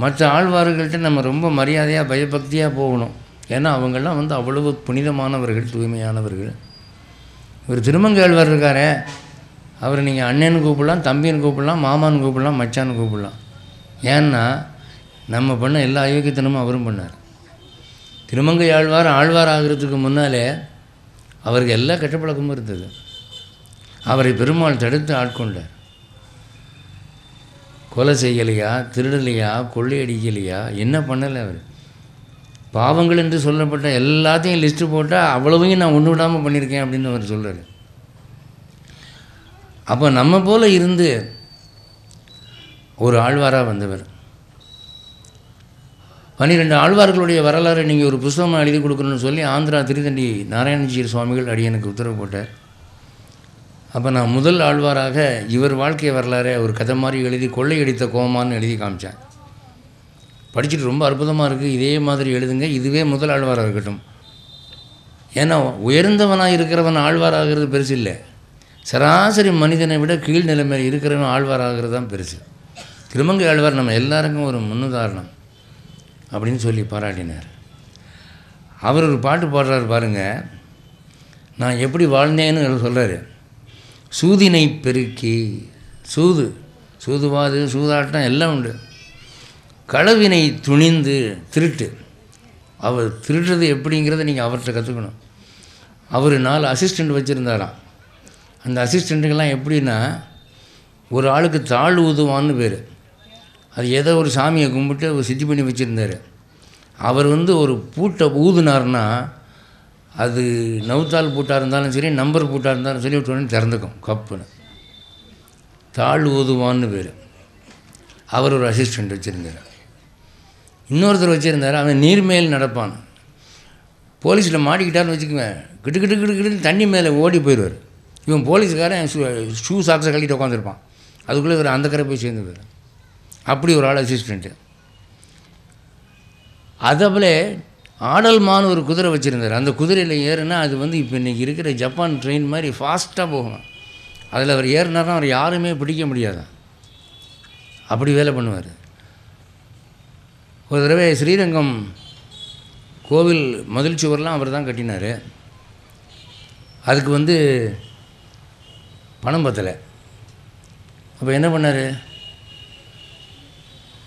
[SPEAKER 1] மற்ற ஆழ்வார்கள்ட்ட நம்ம ரொம்ப மரியாதையாக பயபக்தியாக போகணும். ஏன்னா அவங்கெல்லாம் வந்து அவ்வளவு புனிதமானவர்கள், தூய்மையானவர்கள். ஒரு திருமங்கை ஆழ்வார் இருக்காரே, அவர் நீங்கள் அண்ணன்னு கூப்பிடலாம், தம்பின்னு கூப்பிடலாம், மாமான்னு கூப்பிடலாம், மச்சான்னு கூப்பிடலாம். ஏன்னா நம்ம பண்ண எல்லா அயோக்கியத்தனமும் அவரும் பண்ணார். திருமங்கை ஆழ்வார் ஆழ்வார் ஆகிறதுக்கு முன்னாலே அவருக்கு எல்லா கெட்டப்பழக்கமும் இருந்தது. அவரை பெருமாள் தடுத்து ஆட்கொண்டார். கொலை செய்யலையா, திருடலையா, கொள்ளையடிக்கலையா, என்ன பண்ணலை. அவர் பாவங்கள் என்று சொல்லப்பட்ட எல்லாத்தையும் லிஸ்ட்டு போட்டால் அவ்வளவையும் நான் ஒன்று விடாமல் பண்ணியிருக்கேன் அப்படின்னு அவர் சொல்கிறார். அப்போ நம்ம போல் இருந்து ஒரு ஆழ்வாராக வந்தவர். 12 ஆழ்வார்களுடைய வரலாறு நீங்கள் ஒரு புஸ்தகமாக எழுதி கொடுக்கணும்னு சொல்லி ஆந்திரா திருத்தண்டி நாராயணஜீர் சுவாமிகள் அடியனுக்கு உத்தரவு போட்டார். அப்போ நான் முதல் ஆழ்வாராக இவர் வாழ்க்கை வரலாறு ஒரு கதை மாதிரி எழுதி கொள்ளையடித்த கோமான்னு எழுதி காமிச்சேன். படிச்சுட்டு ரொம்ப அற்புதமாக இருக்குது, இதே மாதிரி எழுதுங்க, இதுவே முதல் ஆழ்வாராக இருக்கட்டும். ஏன்னா உயர்ந்தவனாக இருக்கிறவன் ஆழ்வாராகிறது பெருசு இல்லை, சராசரி மனிதனை விட கீழ் நிலைமையில் இருக்கிறவன் ஆழ்வாராகிறது தான் பெருசு. திருமங்கை ஆழ்வார் நம்ம எல்லாருக்கும் ஒரு முன்னுதாரணம் அப்படின்னு சொல்லி பாராட்டினார். அவர் ஒரு பாட்டு பாடுறார் பாருங்கள், நான் எப்படி வாழ்ந்தேன்னு சொல்கிறார். சூதினை பெருக்கி, சூதுவாது சூதாட்டம் எல்லாம் உண்டு. களவினை துணிந்து, திருட்டு. அவர் திருடுறது எப்படிங்கிறத நீங்கள் அவர்கிட்ட கற்றுக்கணும். அவர் 4 அசிஸ்டண்ட் வச்சுருந்தாராம். அந்த அசிஸ்டண்ட்டுக்கெல்லாம் எப்படின்னா, ஒரு ஆளுக்கு தாழ் ஊதுவான்னு பேர். அது ஏதோ ஒரு சாமியை கும்பிட்டு ஒரு சித்தி பண்ணி வச்சுருந்தார். அவர் ஒரு பூட்டை ஊதுனார்னா அது நவுத்தால் பூட்டாக இருந்தாலும் சரி, நம்பர் பூட்டாக இருந்தாலும் சரி, விட்டு திறந்துக்கும் கப்புன்னு. தாழ் ஓதுவான்னு பேர். அவர் ஒரு அசிஸ்டண்ட் வச்சுருந்தார். இன்னொருத்தர் வச்சுருந்தார், அவன் நீர்மேல் நடப்பான். போலீஸில் மாட்டிக்கிட்டான்னு வச்சுக்குவேன், கிட்டு கிட்டு கிட்டு கிட்டுன்னு தண்ணி மேலே ஓடி போயிடுவார். இவன் போலீஸுக்காரன் ஷூ சாக்ஸை கழிட்டு உட்காந்துருப்பான். அதுக்குள்ளே இவர் அந்த கரை போய் சேர்ந்து போயிடும். அப்படி ஒரு ஆள் அசிஸ்டண்ட்டு. அதேபோல் ஆடல்மான்னு ஒரு குதிரை வச்சுருந்தார். அந்த குதிரையில் ஏறுனா அது இப்போ இன்றைக்கி இருக்கிற ஜப்பான் ட்ரெயின் மாதிரி ஃபாஸ்ட்டாக போகும். அதில் அவர் ஏறினார்னா அவர் யாருமே பிடிக்க முடியாதான், அப்படி வேலை பண்ணுவார். ஒரு தடவை ஸ்ரீரங்கம் கோவில் மதில் சுவர்லாம் அவர் தான் கட்டினார். அதுக்கு பணம் பத்தலை. அப்போ என்ன பண்ணார்,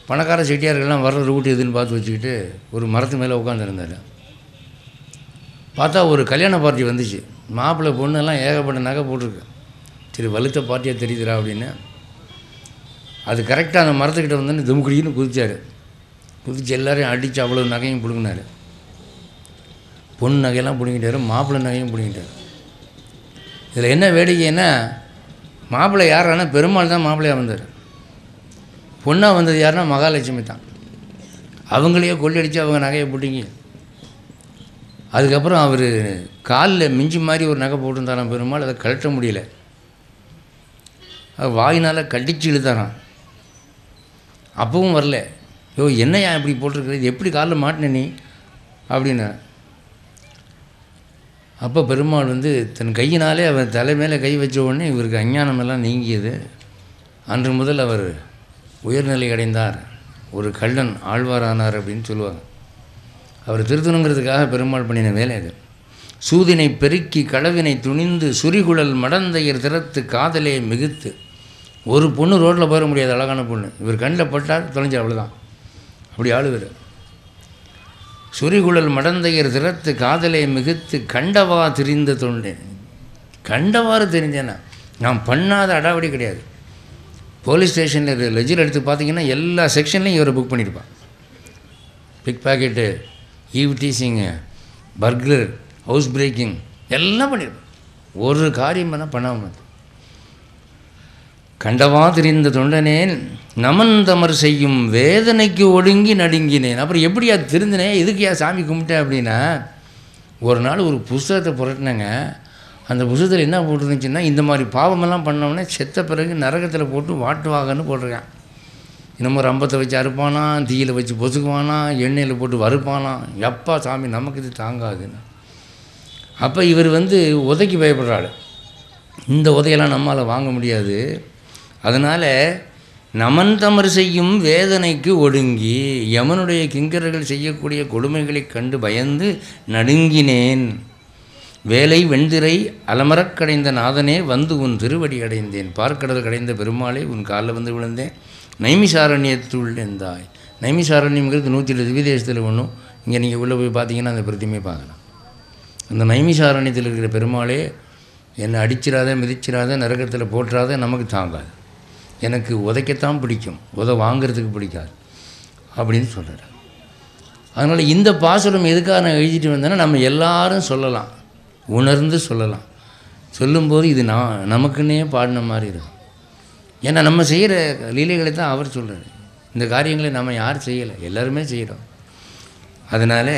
[SPEAKER 1] பணக்கார செட்டியார்கள்லாம் வர்ற ரூட் எதுன்னு பார்த்து வச்சுக்கிட்டு ஒரு மரத்து மேலே உட்காந்துருந்தார். பார்த்தா ஒரு கல்யாண பார்ட்டி வந்துச்சு. மாப்பிள்ளை பொண்ணெல்லாம் ஏகப்பட்ட நகை போட்டிருக்கு. சரி, வலுத்த பார்ட்டியாக தெரியுதுரா அப்படின்னு. அது கரெக்டாக அந்த மரத்துக்கிட்ட வந்து துமுக்குடின்னு குதிச்சார். குதிச்சு எல்லோரையும் அடித்து அவ்வளோ நகையும் பிடுங்கினார். பொண்ணு நகையெல்லாம் பிடுங்கிட்டார், மாப்பிள்ளை நகையும் பிடுங்கிட்டார். இதில் என்ன வேடிக்கைன்னா, மாப்பிள்ளை யாரானா பெருமாள் தான் மாப்பிள்ளையாக வந்தார். பொண்ணாக வந்தது யாருன்னா மகாலட்சுமி தான். அவங்களையே கொள்ளடிச்சு அவங்க நகையை பிடிங்கி, அதுக்கப்புறம் அவர் காலில் மிஞ்சி மாதிரி ஒரு நகை போட்டிருந்தாராம் பெருமாள். அதை கழட்ட முடியல, வாயினால் கடிச்சு இழுத்தாரான். அப்பவும் வரல. யோ என்னையா இப்படி போட்டிருக்கிறது, எப்படி காலில் மாட்டின நீ அப்படின்னு. அப்போ பெருமாள் தன் கையினாலே அவர் தலை மேலே கை வச்ச உடனே இவருக்கு அஞ்ஞானமெல்லாம் நீங்கியது. அன்று முதல் அவர் உயர்நிலை அடைந்தார், ஒரு கள்ளன் ஆழ்வாரானார் அப்படின்னு சொல்லுவாங்க. அவர் திருத்தணுங்கிறதுக்காக பெருமாள் பண்ணின வேலை அது. சூதினை பெருக்கி களவினை துணிந்து சுரிகுழல் மடந்தையர் திறத்து காதலே மிகுத்து. ஒரு பொண்ணு ரோட்டில் போயிட முடியாது, அழகான பொண்ணு. இவர் கண்ணில் பட்டார் தொலைஞ்சு, அவ்வளோதான். அப்படி ஆளுவர். சுரிகுழல் மடந்தையர் திறத்து காதலே மிகுத்து கண்டவா தெரிந்த தொண்டேன். கண்டவாறு தெரிஞ்சேன்னா நான் பண்ணாத அடாவடி கிடையாது. போலீஸ் ஸ்டேஷனில் லெஜர் எடுத்து பார்த்தீங்கன்னா எல்லா செக்ஷன்லையும் இவரை புக் பண்ணியிருப்பான். Pickpocket, eve teasing, burglar, house breaking எல்லாம் பண்ணியிருப்பான். ஒரு காரியம் பண்ணாமல் கண்டவா தெரிந்த தொண்டனேன் நமன் தமர் செய்யும் வேதனைக்கு ஒடுங்கி நடுங்கினேன். அப்புறம் எப்படியா திருந்தினேன், எதுக்குயா சாமி கும்பிட்டேன் அப்படின்னா, ஒரு நாள் ஒரு புஸ்தகத்தை புரட்டினேங்க. அந்த புத்தகத்தில் என்ன போட்டுருந்துச்சுன்னா, இந்த மாதிரி பாவமெல்லாம் பண்ணோம்னா செத்த பிறகு நரகத்தில் போட்டு வாட்டுவாகன்னு போட்டிருக்கேன். இன்னமும் ரம்பத்தை வச்சு அறுப்பானா, தீயில் வச்சு பொசுக்குவானா, எண்ணெயில் போட்டு வறுப்பானா. எப்பா சாமி நமக்கு இது தாங்காதுன்னு. அப்போ இவர் உதைக்கு பயப்படுறாள். இந்த உதையெல்லாம் நம்மளால் வாங்க முடியாது. அதனால் நமன் தமர் செய்யும் வேதனைக்கு ஒடுங்கி யமனுடைய கிங்கரர்கள் செய்யக்கூடிய கொடுமைகளை கண்டு பயந்து நடுங்கினேன். வேலை வெண்திரை அலமரக் கடைந்த நாதனே உன் திருவடி அடைந்தேன். பார்க்கடல் கடைந்த பெருமாளே உன் காலில் விழுந்தேன். நைமிசாரண்யத்துள் இருந்தாய். நைமிசாரண்யங்கிறது 107 திவ்யதேசத்தில் ஒன்றும். இங்கே நீங்கள் உள்ளே போய் பார்த்தீங்கன்னா அந்த பிரதிமை பார்க்கலாம். அந்த நைமிசாரண்யத்தில் இருக்கிற பெருமாளே, என்னை அடிச்சிடாத, மிதிச்சிடாத, நரகத்தில் போட்டுறாத, நமக்கு தாங்காது. எனக்கு உதைக்கத்தான் பிடிக்கும், வாங்கிறதுக்கு பிடிக்காது அப்படின்னு சொல்கிறார். அதனால் இந்த பாசுரம் எதுக்காக நான் எழுதிட்டு வந்தேன்னா, நம்ம எல்லாரும் சொல்லலாம், உணர்ந்து சொல்லலாம். சொல்லும்போது இது நமக்குன்னே பாடின மாதிரி இருக்கும். ஏன்னா நம்ம செய்கிற லீலைகளை தான் அவர் சொல்கிறார். இந்த காரியங்களை நம்ம யார் செய்யலை, எல்லாருமே செய்கிறோம். அதனால்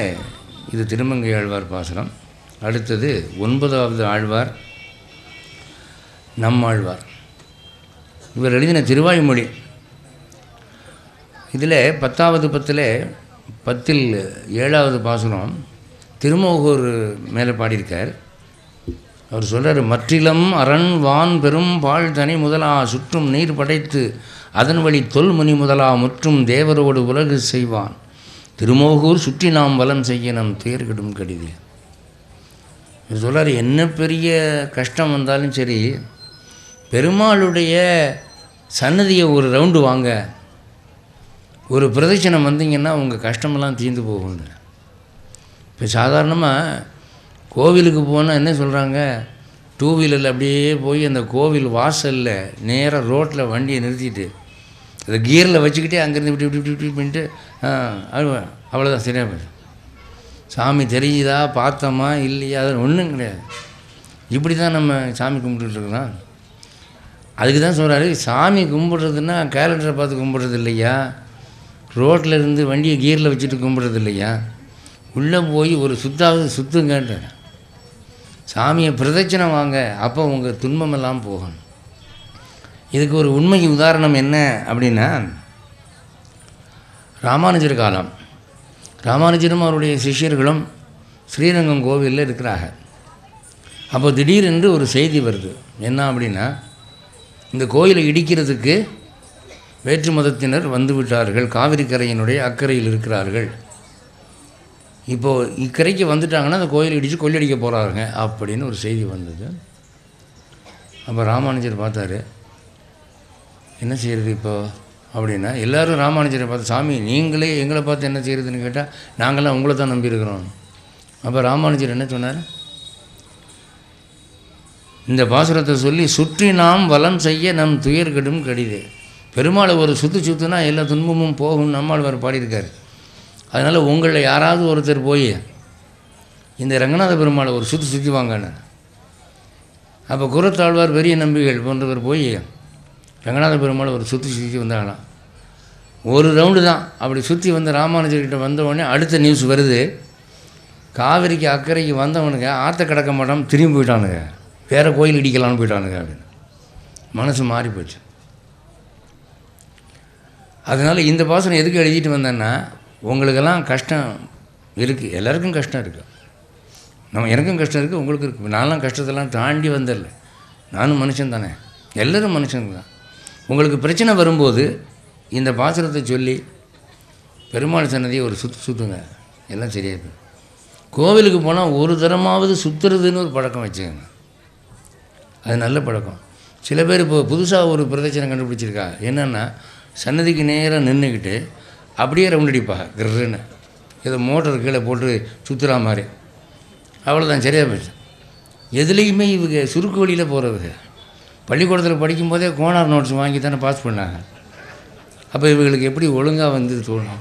[SPEAKER 1] இது திருமங்கை ஆழ்வார் பாசுரம். அடுத்தது 9வது ஆழ்வார் நம்மாழ்வார். இவர் எழுதின திருவாய்மொழி. இதில் 10வது பத்தில் 7வது பாசுரம் திருமோகூர் மேலே பாடியிருக்கார். அவர் சொல்கிறார், மற்றிலம் அரண் வான் பெரும் பால் தனி முதலா சுற்றும் நீர் படைத்து அதன் வழி தொல்முனி முதலா முற்றும் தேவரோடு உலகு செய்வான். திருமோகூர் சுற்றி நாம் வலம் செய்ய நம் துயர்கிடும் கடிது. இவர் சொல்கிறார், என்ன பெரிய கஷ்டம் வந்தாலும் சரி, பெருமாளுடைய சன்னதியை ஒரு ரவுண்டு வாங்க, ஒரு பிரதட்சணம் வந்தீங்கன்னா உங்கள் கஷ்டமெல்லாம் தீர்ந்து போகுங்க. இப்போ சாதாரணமாக கோவிலுக்கு போனால் என்ன சொல்கிறாங்க, 2 வீலரில் அப்படியே போய் அந்த கோவில் வாசலில் நேராக ரோட்டில் வண்டியை நிறுத்திட்டு அதை கியரில் வச்சுக்கிட்டே அங்கேருந்து இப்படி இப்படி இப்படி இப்படி பண்ணிட்டு அவ்வளோதான், சரியாக போயிடும். சாமி தெரியுதா பார்த்தோமா இல்லையா அது ஒன்றும் கிடையாது. இப்படி தான் நம்ம சாமி கும்பிட்டுருக்கலாம். அதுக்கு தான் சொல்கிறாரு, சாமி கும்பிட்றதுன்னா கேலண்டரை பார்த்து கும்பிட்றது இல்லையா, ரோட்டில் இருந்து வண்டியை கியரில் வச்சுட்டு கும்பிட்றது இல்லையா, உள்ளே போய் ஒரு சுத்தாவது சுற்றுங்கன்றார். சாமியை பிரதட்சணை வாங்க, அப்போ உங்கள் துன்பமெல்லாம் போகணும். இதுக்கு ஒரு உண்மை உதாரணம் என்ன அப்படின்னா, ராமானுஜர் காலம். ராமானுஜரும் அவருடைய சிஷ்யர்களும் ஸ்ரீரங்கம் கோவிலில் இருக்கிறாங்க. அப்போ திடீரென்று ஒரு செய்தி வருது. என்ன அப்படின்னா, இந்த கோயிலை இடிக்கிறதுக்கு வேற்று மதத்தினர் வந்து விட்டார்கள், காவிரி கரையினுடைய அக்கறையில் இருக்கிறார்கள், இப்போது இக்கரைக்கு வந்துட்டாங்கன்னா அந்த கோயிலை இடித்து கொள்ளடிக்க போகிறாருங்க அப்படின்னு ஒரு செய்தி வந்தது. அப்போ ராமானுஜர் பார்த்தாரு, என்ன செய்கிறது இப்போ அப்படின்னா, எல்லோரும் ராமானுஜரை பார்த்து, சாமி நீங்களே எங்களை பார்த்து என்ன செய்கிறதுன்னு கேட்டால், நாங்களாம் உங்களை தான் நம்பியிருக்கிறோம். அப்போ ராமானுஜர் என்ன சொன்னார், இந்த பாசுரத்தை சொல்லி, சுற்றி நாம் வலம் செய்ய நம் துயர் கெடும் கடிதே. பெருமாளை ஒரு சுற்றுனா எல்லா துன்பமும் போகும் நம்மாழ்வார் பாடியிருக்கார். அதனால் உங்களில் யாராவது ஒருத்தர் போய் இந்த ரங்கநாத பெருமாளை ஒரு சுற்றி வாங்கன்னு. அப்போ குரத்தாழ்வார் பெரிய நம்பிகள் போன்றவர் போய் ரங்கநாத பெருமாளை ஒரு சுற்றி வந்தாங்களாம். ஒரு ரவுண்டு தான் அப்படி சுற்றி வந்து ராமானுஜர்கிட்ட வந்தவொடனே அடுத்த நியூஸ் வருது, காவிரிக்கு அக்கறைக்கு வந்தவனுங்க ஆற்ற கிடக்க மாட்டான், திரும்பி போயிட்டானுங்க, வேறு கோயில் இடிக்கலான்னு போயிட்டானுங்க அப்படின்னு. மனசு மாறி போச்சு. அதனால் இந்த பாசனம் எதுக்கு எழுதிட்டு வந்தேன்னா, உங்களுக்கெல்லாம் கஷ்டம் இருக்குது, எல்லாருக்கும் கஷ்டம் இருக்குது, எனக்கும் கஷ்டம் இருக்குது, உங்களுக்கு இருக்குது. நான்லாம் கஷ்டத்தெல்லாம் தாண்டி வந்துடல, நானும் மனுஷன் தானே, எல்லோரும் மனுஷங்க தான். உங்களுக்கு பிரச்சனை வரும்போது இந்த பாசுரத்தை சொல்லி பெருமாள் சன்னதியை ஒரு சுற்றுங்க, எல்லாம் சரியாக. கோவிலுக்கு போனால் ஒரு தரமாவது சுற்றுறதுன்னு ஒரு பழக்கம் வச்சுக்கோங்க, அது நல்ல பழக்கம். சில பேர் இப்போ புதுசாக ஒரு பிரதட்சணை கண்டுபிடிச்சிருக்கா, என்னென்னா சன்னதிக்கு நேராக நின்றுக்கிட்டு அப்படியே ரவுண்ட் அடிப்பாங்க, கிருன்னு ஏதோ மோட்டர் கீழே போட்டு சுற்றுறா மாதிரி, அவ்வளோதான், சரியாக போச்சு. எதுலேயுமே இவங்க சுருக்கு வழியில் போகிறவங்க. பள்ளிக்கூடத்தில் படிக்கும்போதே கோனார் நோட்ஸ் வாங்கி தானே பாஸ் பண்ணாங்க. அப்போ இவங்களுக்கு எப்படி ஒழுங்காக வந்து தோணும்.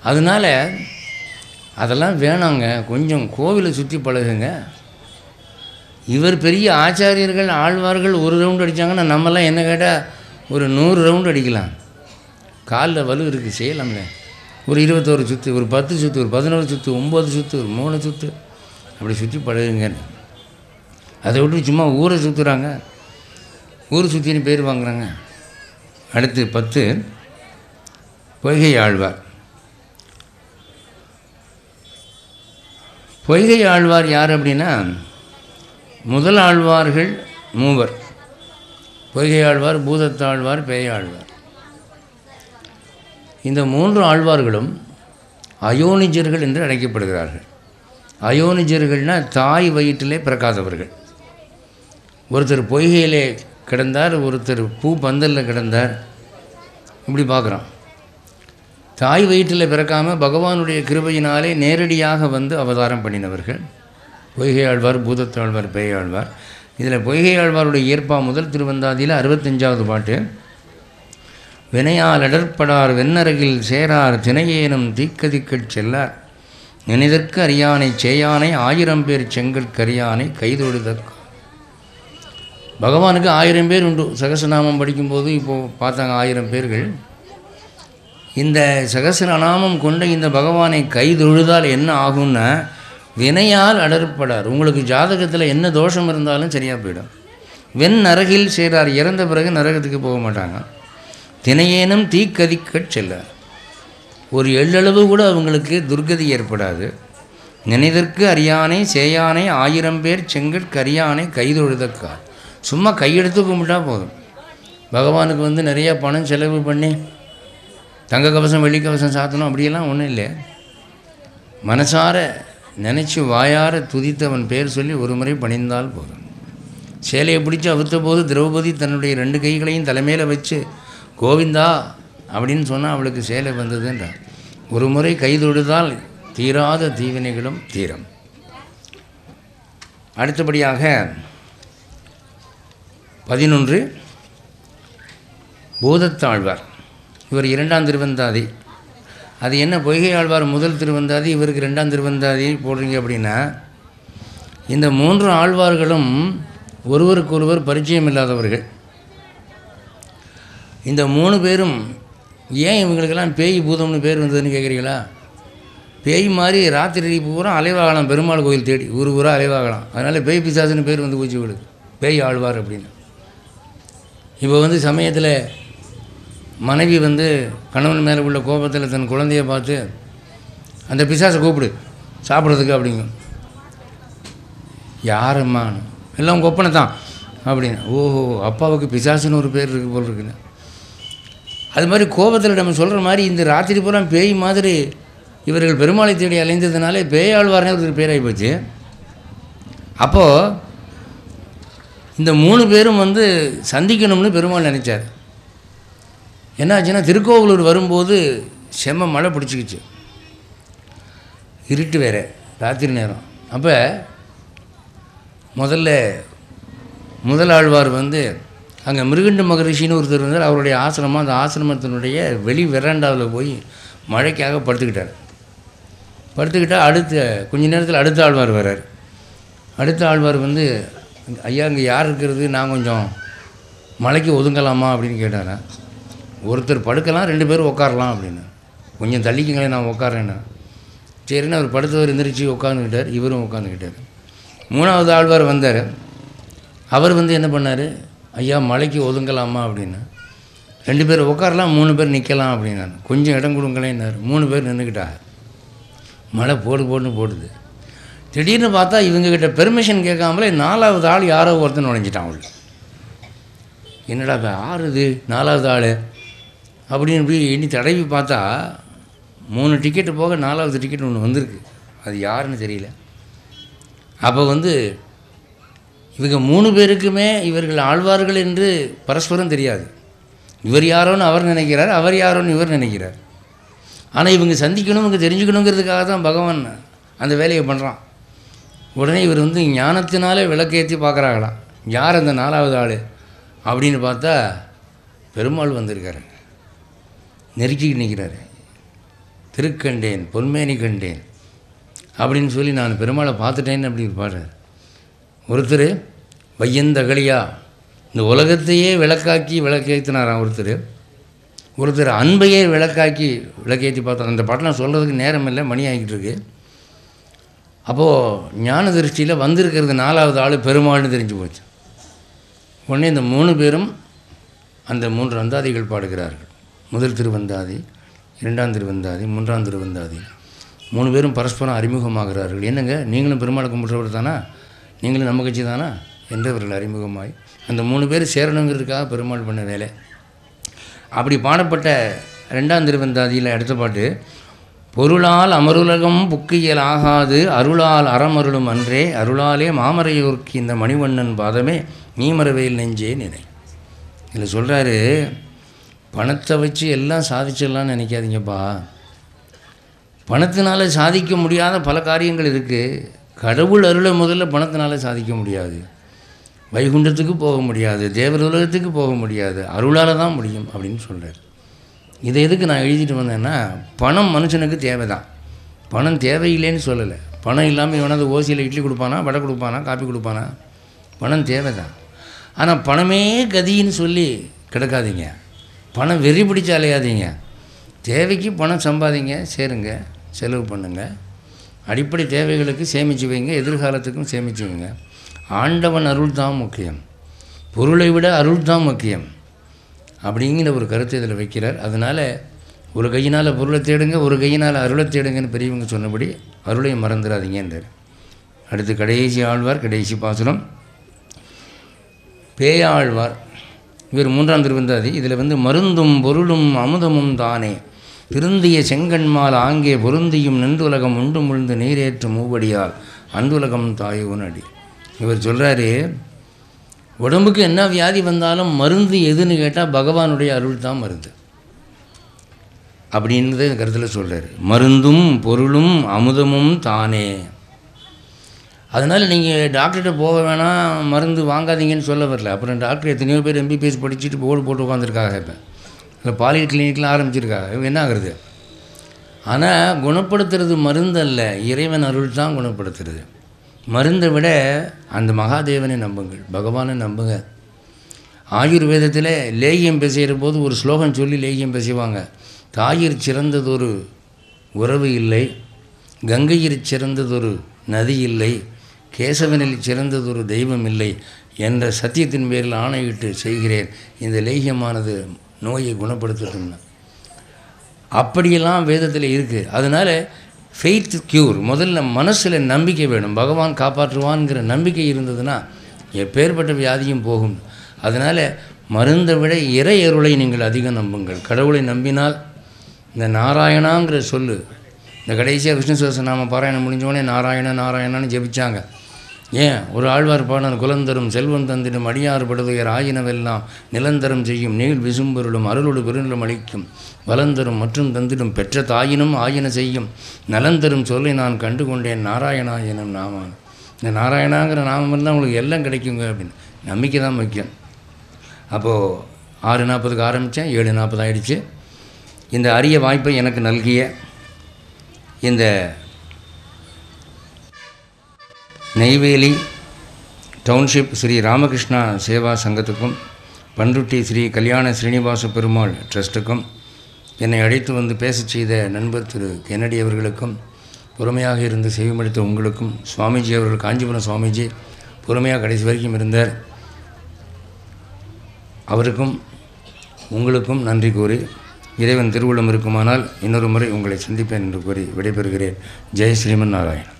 [SPEAKER 1] அதனால் அதெல்லாம் வேணாங்க, கொஞ்சம் கோவிலை சுற்றி பழகுங்க. இவர் பெரிய ஆச்சாரியர்கள் ஆழ்வார்கள் ஒரு ரவுண்டு அடித்தாங்கன்னா நம்மலாம் என்ன கேட்டால் ஒரு 100 ரவுண்டு அடிக்கலாம். காலில் வலு இருக்குது, செய்யலாம்ல. ஒரு 21 சுற்று, ஒரு 10 சுற்று, ஒரு 11 சுற்று, 9 சுற்று, ஒரு 3 சுற்று, அப்படி சுற்றி பழகுங்க. அதை விட்டு சும்மா ஊரை சுற்றுறாங்க, ஊர் சுற்றின்னு பேர் வாங்குறாங்க. அடுத்து 10 பொய்கை ஆழ்வார். பொய்கை ஆழ்வார் யார் அப்படின்னா, முதல் ஆழ்வார்கள் 3. பொய்கை ஆழ்வார், பூதத்தாழ்வார், பேயாழ்வார். இந்த 3 ஆழ்வார்களும் அயோனிஜர்கள் என்று அழைக்கப்படுகிறார்கள். அயோனிஜர்கள்னால் தாய் வயிற்றிலே பிறக்காதவர்கள். ஒருத்தர் பொய்கையிலே கிடந்தார், ஒருத்தர் பூ பந்தலில் கிடந்தார், இப்படி பார்க்குறோம். தாய் வயிற்றில் பிறக்காமல் பகவானுடைய கிருபையினாலே நேரடியாக வந்து அவதாரம் பண்ணினவர்கள் பொய்கை ஆழ்வார், பூதத்தாழ்வார், பேயாழ்வார். இதில் பொய்கை ஆழ்வாருடைய இயற்பா முதல் திருவந்தாதியில் 65வது பாட்டு, வினையால் இடர்படார் வெண்ணரகில் சேரார் தினையேனும் தீக்கதிக்கச் செல்லார் நினைதற்கு அறியானை சேயானை 1000 பேர் செங்கற்கரியானை கைதொழுதற்கு. பகவானுக்கு 1000 பேர் உண்டு. சகசநாமம் படிக்கும்போது இப்போது பார்த்தாங்க 1000 பேர்கள். இந்த சகசநாமம் கொண்ட இந்த பகவானை கைதொழுதால் என்ன ஆகும்னா, வினையால் அடர்படார். உங்களுக்கு ஜாதகத்தில் என்ன தோஷம் இருந்தாலும் சரியாக போயிடும். வெண் நரகில் சேரார், இறந்த பிறகு நரகத்துக்கு போக மாட்டாங்க. தினையேனும் தீக்கதிக்கச் செல்லார், ஒரு எள்ளளவு கூட அவங்களுக்கு துர்கதி ஏற்படாது. நினைதற்கு அறியானை சேயானை 1000 பேர் செங்கற்கரியானை கைதொழுதக்கார். சும்மா கையெடுத்து கும்பிட்டா போதும். பகவானுக்கு வந்து நிறையா பணம் செலவு பண்ணி தங்க கவசம் வெள்ளி கவசம் சாத்தணும் அப்படியெல்லாம் ஒன்றும் இல்லை. மனசார நினச்சி வாயார துதித்தவன் பேர் சொல்லி ஒரு முறை பணிந்தால் போதும். சேலையை பிடிச்சி அவுத்த போது திரௌபதி தன்னுடைய 2 கைகளையும் தலைமையில் வச்சு கோவிந்தா அப்படின்னு சொன்னால் அவளுக்கு சேலை வந்ததுன்றார். ஒரு முறை கைதொழுதால் தீராத தீவினைகளும் தீரம். அடுத்தபடியாக 11 பூதத்தாழ்வார். இவர் 2ஆம் திருவந்தாதி. அது என்ன பொய்கை ஆழ்வார் முதல் திருவந்தாதி, இவருக்கு 2ஆம் திருவந்தாதி போடுறீங்க அப்படின்னா, இந்த 3 ஆழ்வார்களும் ஒருவருக்கொருவர் பரிச்சயம் இல்லாதவர்கள். இந்த 3 பேரும் ஏன் இவங்களுக்கெல்லாம் பேய் பூதம்னு பேர் வந்ததுன்னு கேட்குறீங்களா? பேய் மாதிரி ராத்திரி பூரா அலைவாகலாம், பெருமாள் கோயில் தேடி ஊர் ஊராக அலைவாகலாம். அதனால் பேய் பிசாசுன்னு பேர் வந்து போச்சு இவளுக்கு, பேய் ஆழ்வார் அப்படின்னு. இப்போ வந்து சமயத்தில் மனைவி வந்து கணவன் மேலே உள்ள கோபத்தில் தன் குழந்தைய பார்த்து அந்த பிசாசை கூப்பிடு சாப்பிட்றதுக்கு அப்படிங்கும். யாரம்மா? எல்லாம் உங்கள் ஒப்பனை தான் அப்படின்னு. ஓஹோ, அப்பாவுக்கு பிசாசுன்னு ஒரு பேர் இருக்குது போல் இருக்குன்னு. அது மாதிரி கோபத்தில் நம்ம சொல்கிற மாதிரி இந்த ராத்திரி பூரா பேய் மாதிரி இவர்கள் பெருமாளை தேடி அலைந்ததுனாலே பேயாழ்வார்னே ஒரு பேராகி போச்சு. அப்போது இந்த 3 பேரும் வந்து சந்திக்கணும்னு பெருமாள் நினச்சார். என்னாச்சுன்னா, திருக்கோவிலூர் வரும்போது செம்ம மழை பிடிச்சிக்கிச்சு, இருட்டு வேறு, ராத்திரி நேரம். அப்போ முதலாழ்வார் வந்து அங்கே மிருகண்ட மகரிஷின்னு ஒருத்தர் இருந்தார், அவருடைய ஆசிரமம். அந்த ஆசிரமத்தினுடைய வெளி வெராண்டாவில் போய் மழைக்காக படுத்துக்கிட்டால் அடுத்த கொஞ்ச நேரத்தில் அடுத்த ஆழ்வார் வர்றார். அடுத்த ஆழ்வார் வந்து, ஐயா இங்கே யார் இருக்கிறது, நான் கொஞ்சம் மலைக்கு ஒதுங்கலாமா அப்படின்னு கேட்டாரா. ஒருத்தர் படுக்கலாம், 2 பேரும் உட்காரலாம் அப்படின்னு. கொஞ்சம் தள்ளிக்கங்களே, நான் உட்காரேன்னா. சரின்னு அவர் படுத்தவர் எந்திரிச்சு உட்காந்துக்கிட்டார், இவரும் உட்காந்துக்கிட்டார். 3ஆவது ஆழ்வார் வந்தார். அவர் வந்து என்ன பண்ணார், ஐயா மலைக்கு ஒதுங்கலாமா அப்படின்னு. 2 பேர் உட்காரலாம், 3 பேர் நிற்கலாம் அப்படின்னாரு. கொஞ்சம் இடம் கொடுங்களேன்னாரு. 3 பேர் நின்றுக்கிட்டாங்க. மழை போடுன்னு போடுது. திடீர்னு பார்த்தா இவங்ககிட்ட பெர்மிஷன் கேட்காமலே 4ஆவது ஆள் யாரோ ஒருத்தன் நுழைஞ்சிட்டான் அவளுக்கு. என்னடா இப்போ ஆறுது 4ஆவது ஆள் அப்படின்னு போய் எண்ணி தடவி பார்த்தா 3 டிக்கெட்டு போக 4ஆவது டிக்கெட் ஒன்று வந்திருக்கு. அது யாருன்னு தெரியல. அப்போ வந்து இவங்க 3 பேருக்குமே இவர்கள் ஆழ்வார்கள் என்று பரஸ்பரம் தெரியாது. இவர் யாரோன்னு அவர் நினைக்கிறார், அவர் யாரோன்னு இவர் நினைக்கிறார். ஆனால் இவங்க சந்திக்கணும், இவங்க தெரிஞ்சுக்கணுங்கிறதுக்காக தான் பகவான் அந்த வேலையை பண்ணுறான். உடனே இவர் வந்து ஞானத்தினாலே விளக்கேற்றி பார்க்குறாங்களாம், யார் அந்த 4ஆவது ஆள் அப்படின்னு பார்த்தா பெருமாள் வந்திருக்காரு, நெருக்கிட்டு நிற்கிறாரு. திருக்கண்டேன் பொன்மேனி கண்டேன் அப்படின்னு சொல்லி நான் பெருமாளை பார்த்துட்டேன்னு அப்படி பாடுறார். ஒருத்தர் வையந்தகலியா இந்த உலகத்தையே விளக்கேற்றினாராம். ஒருத்தர் அன்பையே விளக்கேற்றி பார்த்தோம். அந்த பாட்டெலாம் சொல்கிறதுக்கு நேரம் இல்லை, மணி ஆகிக்கிட்டு இருக்கு. அப்போது ஞான திருஷ்டியில் வந்திருக்கிறது 4ஆவது ஆள் பெருமாள்னு தெரிஞ்சு போச்சு. உடனே இந்த 3 பேரும் அந்த 3 அந்தாதிகள் பாடுகிறார்கள். முதல் திருவந்தாதி, 2ஆம் திருவந்தாதி, 3ஆம் திருவந்தாதி. 3 பேரும் பரஸ்பரம் அறிமுகமாகிறார்கள். என்னங்க நீங்களும் பெருமாளை கும்பிட்றவர் தானா, நீங்களும் நம்ம கட்சி தானா என்றவர்கள் அறிமுகமாய் அந்த 3 பேர் சேரணுங்கிறதுக்காக பெருமாள் பண்ண வேலை. அப்படி பாடப்பட்ட 2ஆம் திருவந்தாதியில் அடுத்த பாட்டு, பொருளால் அமருலகம் புக்கியல் ஆகாது அருளால் அறமருளும் அன்றே அருளாலே மாமரையோர்க்கு இந்த மணிவண்ணன் பாதமே நீமரவேல் நெஞ்சே நினை. இதில் சொல்கிறாரு, பணத்தை வச்சு எல்லாம் சாதிச்சிடலான்னு நினைக்காதீங்கப்பா. பணத்தினால சாதிக்க முடியாத பல காரியங்கள் இருக்குது. கடவுள் அருளை முதல்ல பணத்தினால சாதிக்க முடியாது. வைகுண்டத்துக்கு போக முடியாது, தேவர் உலகத்துக்கு போக முடியாது, அருளால் தான் முடியும் அப்படின்னு சொல்கிறார். இதை எதுக்கு நான் எழுதிட்டு வந்தேன்னா, பணம் மனுஷனுக்கு தேவை தான், பணம் தேவையில்லைன்னு சொல்லலை. பணம் இல்லாமல் இவனாவது ஓசியில் இட்லி கொடுப்பானா, வடை கொடுப்பானா, காப்பி கொடுப்பானா? பணம் தேவை தான். ஆனால் பணமே கதின்னு சொல்லி கிடக்காதீங்க, பணம் வெறி பிடிச்சி அலையாதீங்க. தேவைக்கு பணம் சம்பாதிங்க, சேருங்க, செலவு பண்ணுங்கள். அடிப்படை தேவைகளுக்கு சேமித்து வைங்க, எதிர்காலத்துக்கும் சேமித்து வைங்க. ஆண்டவன் அருள் தான் முக்கியம், பொருளை விட அருள் தான் முக்கியம் அப்படிங்கிற ஒரு கருத்தை இதில் வைக்கிறார். அதனால் ஒரு கையினால் பொருளை தேடுங்க, ஒரு கையினால் அருளை தேடுங்கன்னு பெரியவங்க சொன்னபடி அருளை மறந்துடாதீங்கன்றார். அடுத்து கடைசி ஆழ்வார், கடைசி பாசுரம் பேயாழ்வார். இவர் 3ஆம் திருவந்தாதி. இதில் வந்து மருந்தும் பொருளும் அமுதமும் தானே திருந்திய செங்கண்மால் ஆங்கே பொருந்தியும் நின்றுலகம் உண்டு முழுந்து நீரேற்று மூவடியால் அன்புலகம் தாயோன் அடி. இவர் சொல்கிறாரு, உடம்புக்கு என்ன வியாதி வந்தாலும் மருந்து எதுன்னு கேட்டால் பகவானுடைய அருள் தான் மருந்து அப்படின்றத இந்த கருத்தில் சொல்கிறார். மருந்தும் பொருளும் அமுதமும் தானே. அதனால் நீங்கள் டாக்டர்கிட்ட போக வேணாம், மருந்து வாங்காதீங்கன்னு சொல்ல வரல. அப்புறம் டாக்டர் எத்தனையோ பேர் எம்பிபிஎஸ் படிச்சுட்டு போர்டு போட்டு உட்காந்துருக்காங்க. இப்போ பாலியல் கிளினிக்லாம் ஆரம்பிச்சிருக்காங்க. இவங்க என்ன ஆகுறது? ஆனால் குணப்படுத்துறது மருந்து அல்ல, இறைவன் அருள் தான் குணப்படுத்துறது. மருந்தை விட அந்த மகாதேவனை நம்புங்கள், பகவானை நம்புங்க. ஆயுர்வேதத்தில் லேகியம் பேசுகிற போது ஒரு ஸ்லோகம் சொல்லி லேகியம் பேசுவாங்க. தாயிற் சிறந்ததொரு உறவு இல்லை, கங்கையிற் சிறந்ததொரு நதி இல்லை, கேசவனில் சிறந்ததொரு தெய்வம் இல்லை என்ற சத்தியத்தின் பேரில் ஆணையிட்டு செய்கிறேன், இந்த லேகியமானது நோயை குணப்படுத்தட்டும்னா. அப்படியெல்லாம் வேதத்தில் இருக்குது. அதனால் ஃபெய்த் க்யூர், முதல்ல மனசில் நம்பிக்கை வேணும். பகவான் காப்பாற்றுவான்ங்கிற நம்பிக்கை இருந்ததுன்னா எப்பேற்பட்ட வியாதியும் போகும். அதனால் மருந்தை விட இறை அருளை நீங்கள் அதிகம் நம்புங்கள். கடவுளை நம்பினால் இந்த நாராயணாங்கிற சொல்லு, இந்த கடைசியாக விஷ்ணு சஹஸ்ரநாம பாராயணம் முடிஞ்சோடனே நாராயண நாராயணான்னு ஜெபிச்சாங்க. ஏன்? ஒரு ஆழ்வார் பாடல், குலந்தரும் செல்வம் தந்திடும் அடியார் படுதுயர் ஆயினவெல்லாம் நிலந்தரம் செய்யும் நீள் விசும்பொருளும் அருளோடு பெருநிலம் அளிக்கும் வலந்தரும் மற்றும் தந்திடும் பெற்ற தாயினும் ஆயின செய்யும் நலந்தரும் சொல்லி நான் கண்டு கொண்டேன் நாராயணா எனும் நாமான். இந்த நாராயணாங்கிற நாமம் இருந்தால் உங்களுக்கு எல்லாம் கிடைக்குங்க அப்படின்னு நம்பிக்கை தான் முக்கியம். அப்போது 6:40 ஆரம்பித்தேன், 7:40 ஆகிடுச்சு. இந்த அரிய வாய்ப்பை எனக்கு நல்கிய இந்த நெய்வேலி டவுன்ஷிப் ஸ்ரீ ராமகிருஷ்ணா சேவா சங்கத்துக்கும் பண்ருட்டி ஸ்ரீ கல்யாண ஸ்ரீனிவாச பெருமாள் ட்ரஸ்ட்டுக்கும் என்னை அழைத்து வந்து பேச செய்த நண்பர் திரு கென்னடி அவர்களுக்கும், பொறுமையாக இருந்து செவிமடுத்த உங்களுக்கும், சுவாமிஜி அவர்கள், காஞ்சிபுரம் சுவாமிஜி பொறுமையாக கடைசி வரைக்கும் இருந்தார், அவருக்கும் உங்களுக்கும் நன்றி கூறி, இறைவன் திருவுள்ளம் இருக்குமானால் இன்னொரு முறை உங்களை சந்திப்பேன் என்று கூறி விடைபெறுகிறேன். ஜெய் ஸ்ரீமன் நாராயண்.